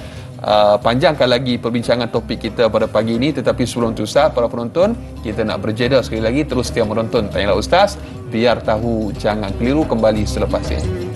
panjangkan lagi perbincangan topik kita pada pagi ini. Tetapi sebelum itu Ustaz, para penonton, kita nak berjeda sekali lagi. Terus setia menonton Tanyalah Ustaz, biar tahu jangan keliru, kembali selepas ini.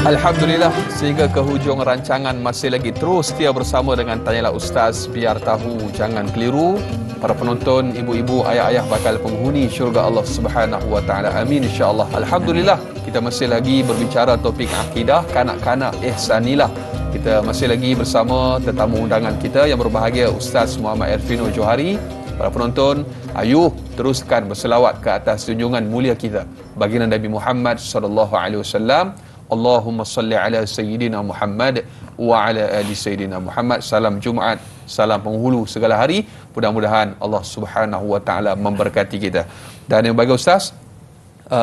Alhamdulillah, sehingga ke hujung rancangan masih lagi terus setia bersama dengan Tanyalah Ustaz, biar tahu jangan keliru. Para penonton, ibu-ibu, ayah-ayah bakal penghuni syurga Allah Subhanahu wa taala. Amin insya-Allah. Alhamdulillah, kita masih lagi berbicara topik akidah, kanak-kanak ihsanilah. Kita masih lagi bersama tetamu undangan kita yang berbahagia, Ustaz Muhammad Erfino Johari. Para penonton, ayuh teruskan berselawat ke atas junjungan mulia kita, baginda Nabi Muhammad sallallahu alaihi wasallam. Allahumma salli ala Sayyidina Muhammad wa ala ali Sayyidina Muhammad. Salam Jumaat, salam penghulu segala hari. Mudah-mudahan Allah Subhanahu wa taala memberkati kita. Dan yang bagi Ustaz,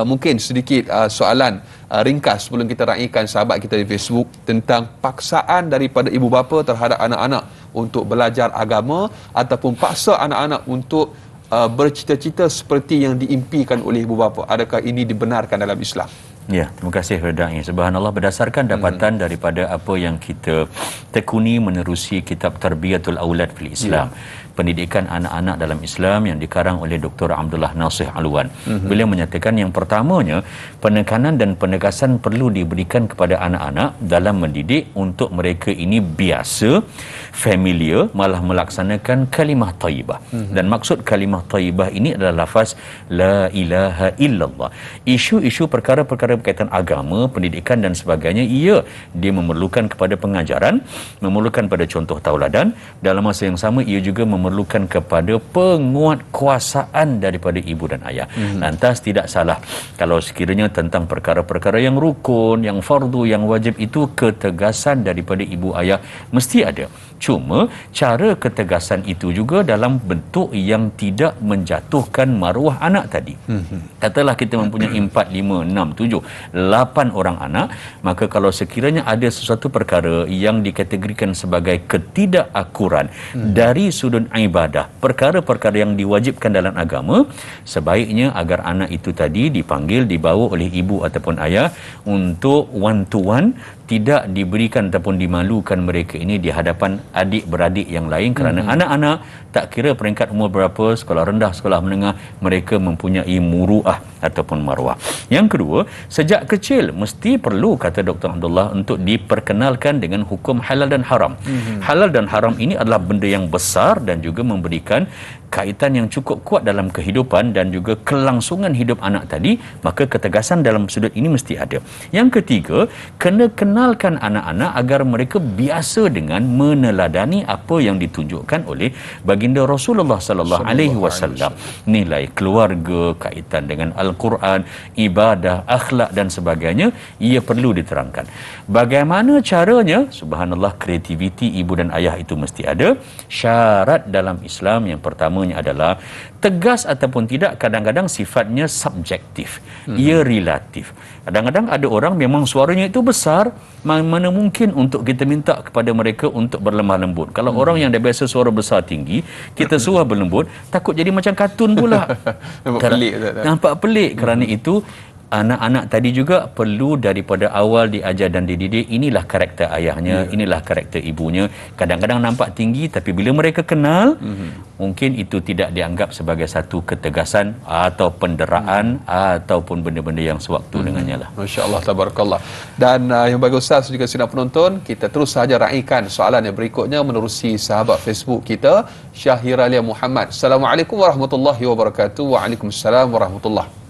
mungkin sedikit soalan ringkas sebelum kita raikan sahabat kita di Facebook tentang paksaan daripada ibu bapa terhadap anak-anak untuk belajar agama ataupun paksa anak-anak untuk bercita-cita seperti yang diimpikan oleh ibu bapa. Adakah ini dibenarkan dalam Islam? Ya, terima kasih Redai. Subhanallah, berdasarkan dapatan daripada apa yang kita tekuni menerusi kitab Tarbiyatul Aulad fil Islam, pendidikan anak-anak dalam Islam yang dikarang oleh Dr. Abdullah Nasih Alwan. Beliau menyatakan yang pertamanya, penekanan dan penegasan perlu diberikan kepada anak-anak dalam mendidik untuk mereka ini biasa, familiar, malah melaksanakan kalimah thayyibah. Dan maksud kalimah thayyibah ini adalah lafaz la ilaha illallah. Isu-isu perkara-perkara berkaitan agama, pendidikan dan sebagainya, dia memerlukan kepada pengajaran, memerlukan pada contoh tauladan. Dalam masa yang sama, ia juga memerlukan kepada penguatkuasaan daripada ibu dan ayah. Lantas tidak salah kalau sekiranya tentang perkara-perkara yang rukun, yang fardu, yang wajib, itu ketegasan daripada ibu ayah mesti ada. Cuma cara ketegasan itu juga dalam bentuk yang tidak menjatuhkan maruah anak tadi. Katalah kita mempunyai 4, 5, 6, 7, 8 orang anak, maka kalau sekiranya ada sesuatu perkara yang dikategorikan sebagai ketidakakuran dari sudut ibadah, perkara-perkara yang diwajibkan dalam agama, sebaiknya agar anak itu tadi dipanggil, dibawa oleh ibu ataupun ayah untuk one to one, tidak diberikan ataupun dimalukan mereka ini di hadapan adik-beradik yang lain, kerana anak-anak tak kira peringkat umur berapa, sekolah rendah, sekolah menengah, mereka mempunyai muruah ataupun maruah. Yang kedua, sejak kecil mesti perlu, kata Dr. Abdullah, untuk diperkenalkan dengan hukum halal dan haram. Halal dan haram ini adalah benda yang besar dan juga memberikan kaitan yang cukup kuat dalam kehidupan dan juga kelangsungan hidup anak tadi, maka ketegasan dalam sudut ini mesti ada. Yang ketiga, kena kenalkan anak-anak agar mereka biasa dengan meneladani apa yang ditunjukkan oleh baginda Rasulullah sallallahu alaihi wasallam. Nilai keluarga, kaitan dengan Al-Quran, ibadah, akhlak dan sebagainya, ia perlu diterangkan. Bagaimana caranya? Subhanallah, kreativiti ibu dan ayah itu mesti ada. Syarat dalam Islam yang pertama adalah tegas ataupun tidak kadang-kadang sifatnya subjektif, ia relatif. Kadang-kadang ada orang memang suaranya itu besar, mana mungkin untuk kita minta kepada mereka untuk berlemah lembut. Kalau orang yang dah biasa suara besar tinggi, kita suruh berlembut, takut jadi macam kartun pula. Nampak pelik. Kerana itu anak-anak tadi juga perlu daripada awal diajar dan dididik. Inilah karakter ayahnya, inilah karakter ibunya. Kadang-kadang nampak tinggi, tapi bila mereka kenal, mungkin itu tidak dianggap sebagai satu ketegasan atau penderaan ataupun benda-benda yang sewaktu dengannya lah. Masya Allah, tabarakallah. Dan yang bagi Ustaz juga sidang penonton, kita terus sahaja raikan soalan yang berikutnya menerusi sahabat Facebook kita, Syahiralia Muhammad. Assalamualaikum warahmatullahi wabarakatuh. Waalaikumsalam warahmatullahi.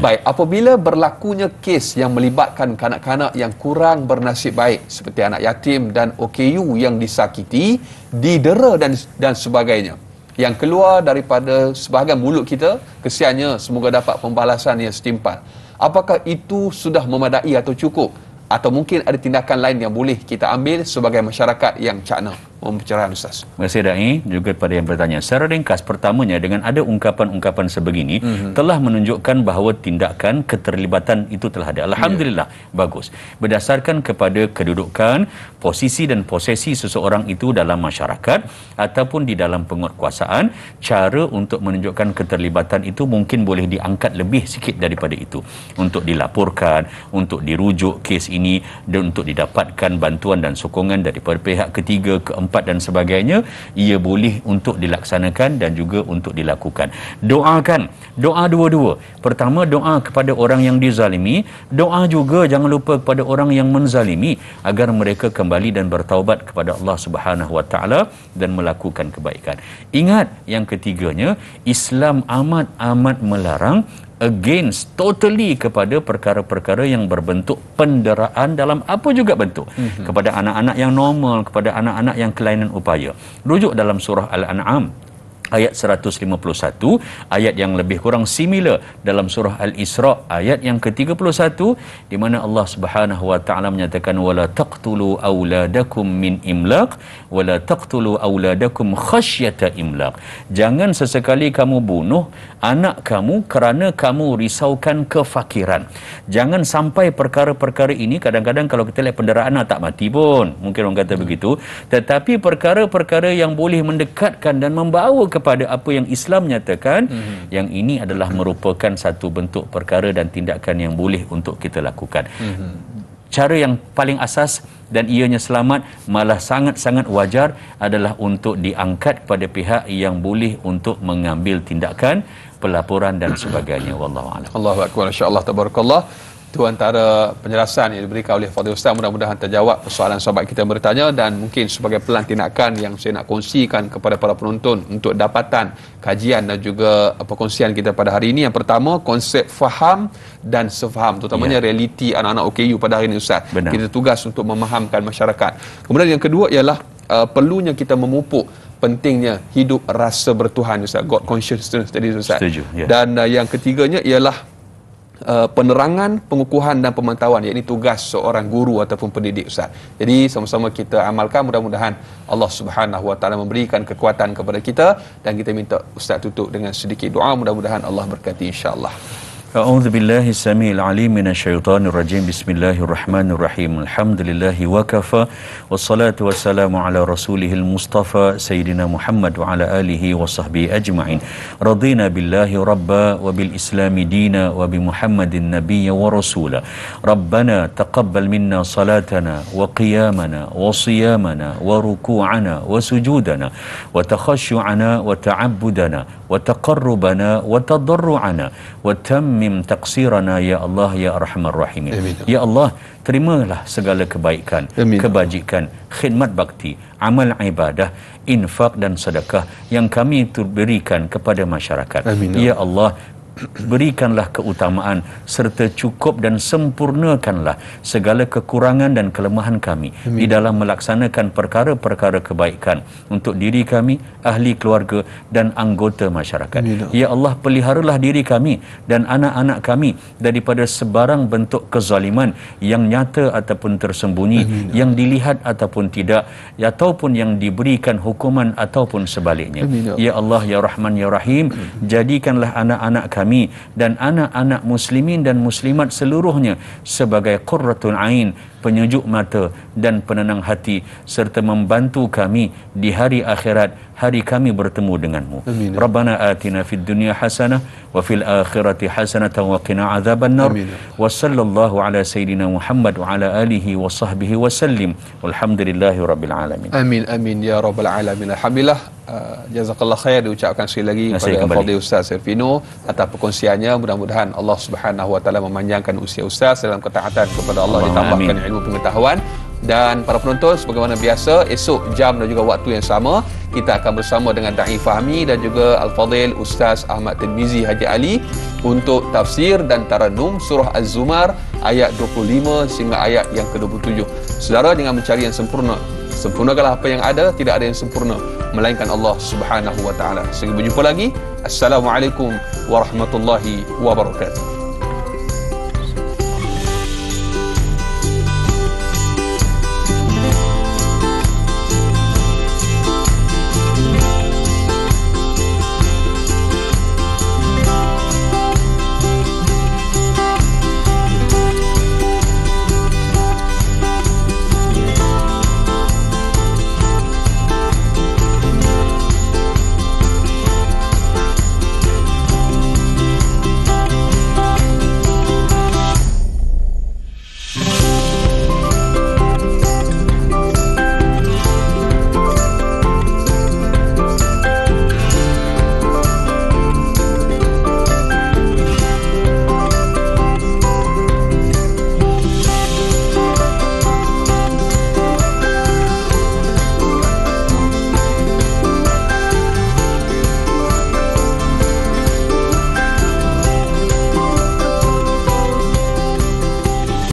Baik, apabila berlakunya kes yang melibatkan kanak-kanak yang kurang bernasib baik seperti anak yatim dan OKU yang disakiti, didera dan sebagainya, yang keluar daripada sebahagian mulut kita, kesiannya semoga dapat pembalasan yang setimpal. Apakah itu sudah memadai atau cukup? Atau mungkin ada tindakan lain yang boleh kita ambil sebagai masyarakat yang cakna? Mohon pencerahan Ustaz. Terima kasih Dai, juga kepada yang bertanya. Secara ringkas, pertamanya dengan ada ungkapan-ungkapan sebegini telah menunjukkan bahawa tindakan keterlibatan itu telah ada. Alhamdulillah, bagus. Berdasarkan kepada kedudukan, posisi dan posesi seseorang itu dalam masyarakat ataupun di dalam penguatkuasaan, cara untuk menunjukkan keterlibatan itu mungkin boleh diangkat lebih sikit daripada itu, untuk dilaporkan, untuk dirujuk kes ini dan untuk didapatkan bantuan dan sokongan daripada pihak ketiga, keempat tempat dan sebagainya, ia boleh untuk dilaksanakan dan juga untuk dilakukan. Doakan, doa dua-dua. Pertama, doa kepada orang yang dizalimi, doa juga jangan lupa kepada orang yang menzalimi agar mereka kembali dan bertaubat kepada Allah Subhanahu Wa Taala dan melakukan kebaikan. Ingat, yang ketiganya, Islam amat melarang against totally kepada perkara-perkara yang berbentuk penderaan dalam apa juga bentuk, kepada anak-anak yang normal, kepada anak-anak yang kelainan upaya. Rujuk dalam surah Al-An'am ayat 151, ayat yang lebih kurang similar dalam surah Al-Isra ayat yang ke-31, di mana Allah Subhanahu Wa Taala menyatakan wala taqtulu auladakum min imlaq wala taqtulu auladakum khasyata imlaq. Jangan sesekali kamu bunuh anak kamu kerana kamu risaukan kefakiran. Jangan sampai perkara-perkara ini, kadang-kadang kalau kita lihat penderaan tak mati pun, mungkin orang kata begitu, tetapi perkara-perkara yang boleh mendekatkan dan membawa kepada apa yang Islam nyatakan, yang ini adalah merupakan satu bentuk perkara dan tindakan yang boleh untuk kita lakukan. Cara yang paling asas dan ianya selamat, malah sangat-sangat wajar, adalah untuk diangkat kepada pihak yang boleh untuk mengambil tindakan, pelaporan dan sebagainya. Wallahu a'lam. Allahu akbar, insya-Allah, tabarakallah. Itu antara penjelasan yang diberikan oleh Fadil Ustaz. Mudah-mudahan terjawab persoalan sahabat kita bertanya, dan mungkin sebagai pelan tindakan yang saya nak kongsikan kepada para penonton untuk dapatan kajian dan juga perkongsian kita pada hari ini. Yang pertama, konsep faham dan sefaham, terutamanya realiti anak-anak OKU pada hari ini, Ustaz. Benar. Kita tugas untuk memahamkan masyarakat. Kemudian yang kedua ialah perlunya kita memupuk pentingnya hidup rasa bertuhan, Ustaz, God consciousness tadi, Ustaz. Setuju, ya. Dan yang ketiganya ialah penerangan, pengukuhan dan pemantauan, iaitu tugas seorang guru ataupun pendidik, Ustaz. Jadi sama-sama kita amalkan, mudah-mudahan Allah Subhanahu Wa Taala memberikan kekuatan kepada kita, dan kita minta Ustaz tutup dengan sedikit doa, mudah-mudahan Allah berkati, insya-Allah. A'udzu billahi samiil alim minasyaitonir rajim. Bismillahirrahmanirrahim. Alhamdulillahi wa kafa wassalatu wassalamu ala rasulihil mustafa sayyidina Muhammad wa ala alihi wa sahbihi ajma'in. Radina billahi rabba wa bil islami dina wa bi Muhammadin nabiyya wa rasula. Rabbana taqabbal minna salatana wa qiyamana wa siyamana wa ruku'ana wa sujudana wa takhashu'ana wa ta'abbudana wa taqarrubana wa tadarru'ana wa tammim taqsirana ya Allah ya arhamar rahimin. Ya Allah, terimalah segala kebaikan, kebajikan, khidmat bakti, amal ibadah, infak dan sedekah yang kami berikan kepada masyarakat. Amin. Ya Allah, berikanlah keutamaan serta cukup dan sempurnakanlah segala kekurangan dan kelemahan kami di dalam melaksanakan perkara-perkara kebaikan untuk diri kami, ahli keluarga dan anggota masyarakat. Ya Allah, peliharalah diri kami dan anak-anak kami daripada sebarang bentuk kezaliman yang nyata ataupun tersembunyi, yang dilihat ataupun tidak, ataupun yang diberikan hukuman ataupun sebaliknya. Ya Allah, ya Rahman, ya Rahim, jadikanlah anak-anak kami dan anak-anak muslimin dan muslimat seluruhnya sebagai qurratul ain, penyejuk mata dan penenang hati, serta membantu kami di hari akhirat, hari kami bertemu denganmu. Amin. Rabbana atina fid dunya hasanah wa fil akhirati hasanatan wa qina adzaban nar. Wa sallallahu ala sayidina Muhammad wa ala alihi wa sahbihi wa sallim. Walhamdulillahi rabbil alamin. Amin amin ya rabbal alamin. Alhamdulillah. Jazakallah khair diucapkan sekali lagi kepada Fadil Ustaz Servino atas perkongsiannya. Mudah-mudahan Allah Subhanahu Wa Taala memanjangkan usia Ustaz dalam ketaatan kepada Allah, ditambahkan ilmu pengetahuan. Dan para penonton, sebagaimana biasa, esok jam dan juga waktu yang sama kita akan bersama dengan Da'i Fahmi dan juga Al-Fadil Ustaz Ahmad Tirmizi Haji Ali untuk tafsir dan taranum surah Az-Zumar ayat 25 sehingga ayat yang ke-27. Saudara, jangan mencari yang sempurna. Sempurnakanlah apa yang ada, tidak ada yang sempurna melainkan Allah Subhanahu Wa Taala. Sehingga berjumpa lagi. Assalamualaikum warahmatullahi wabarakatuh.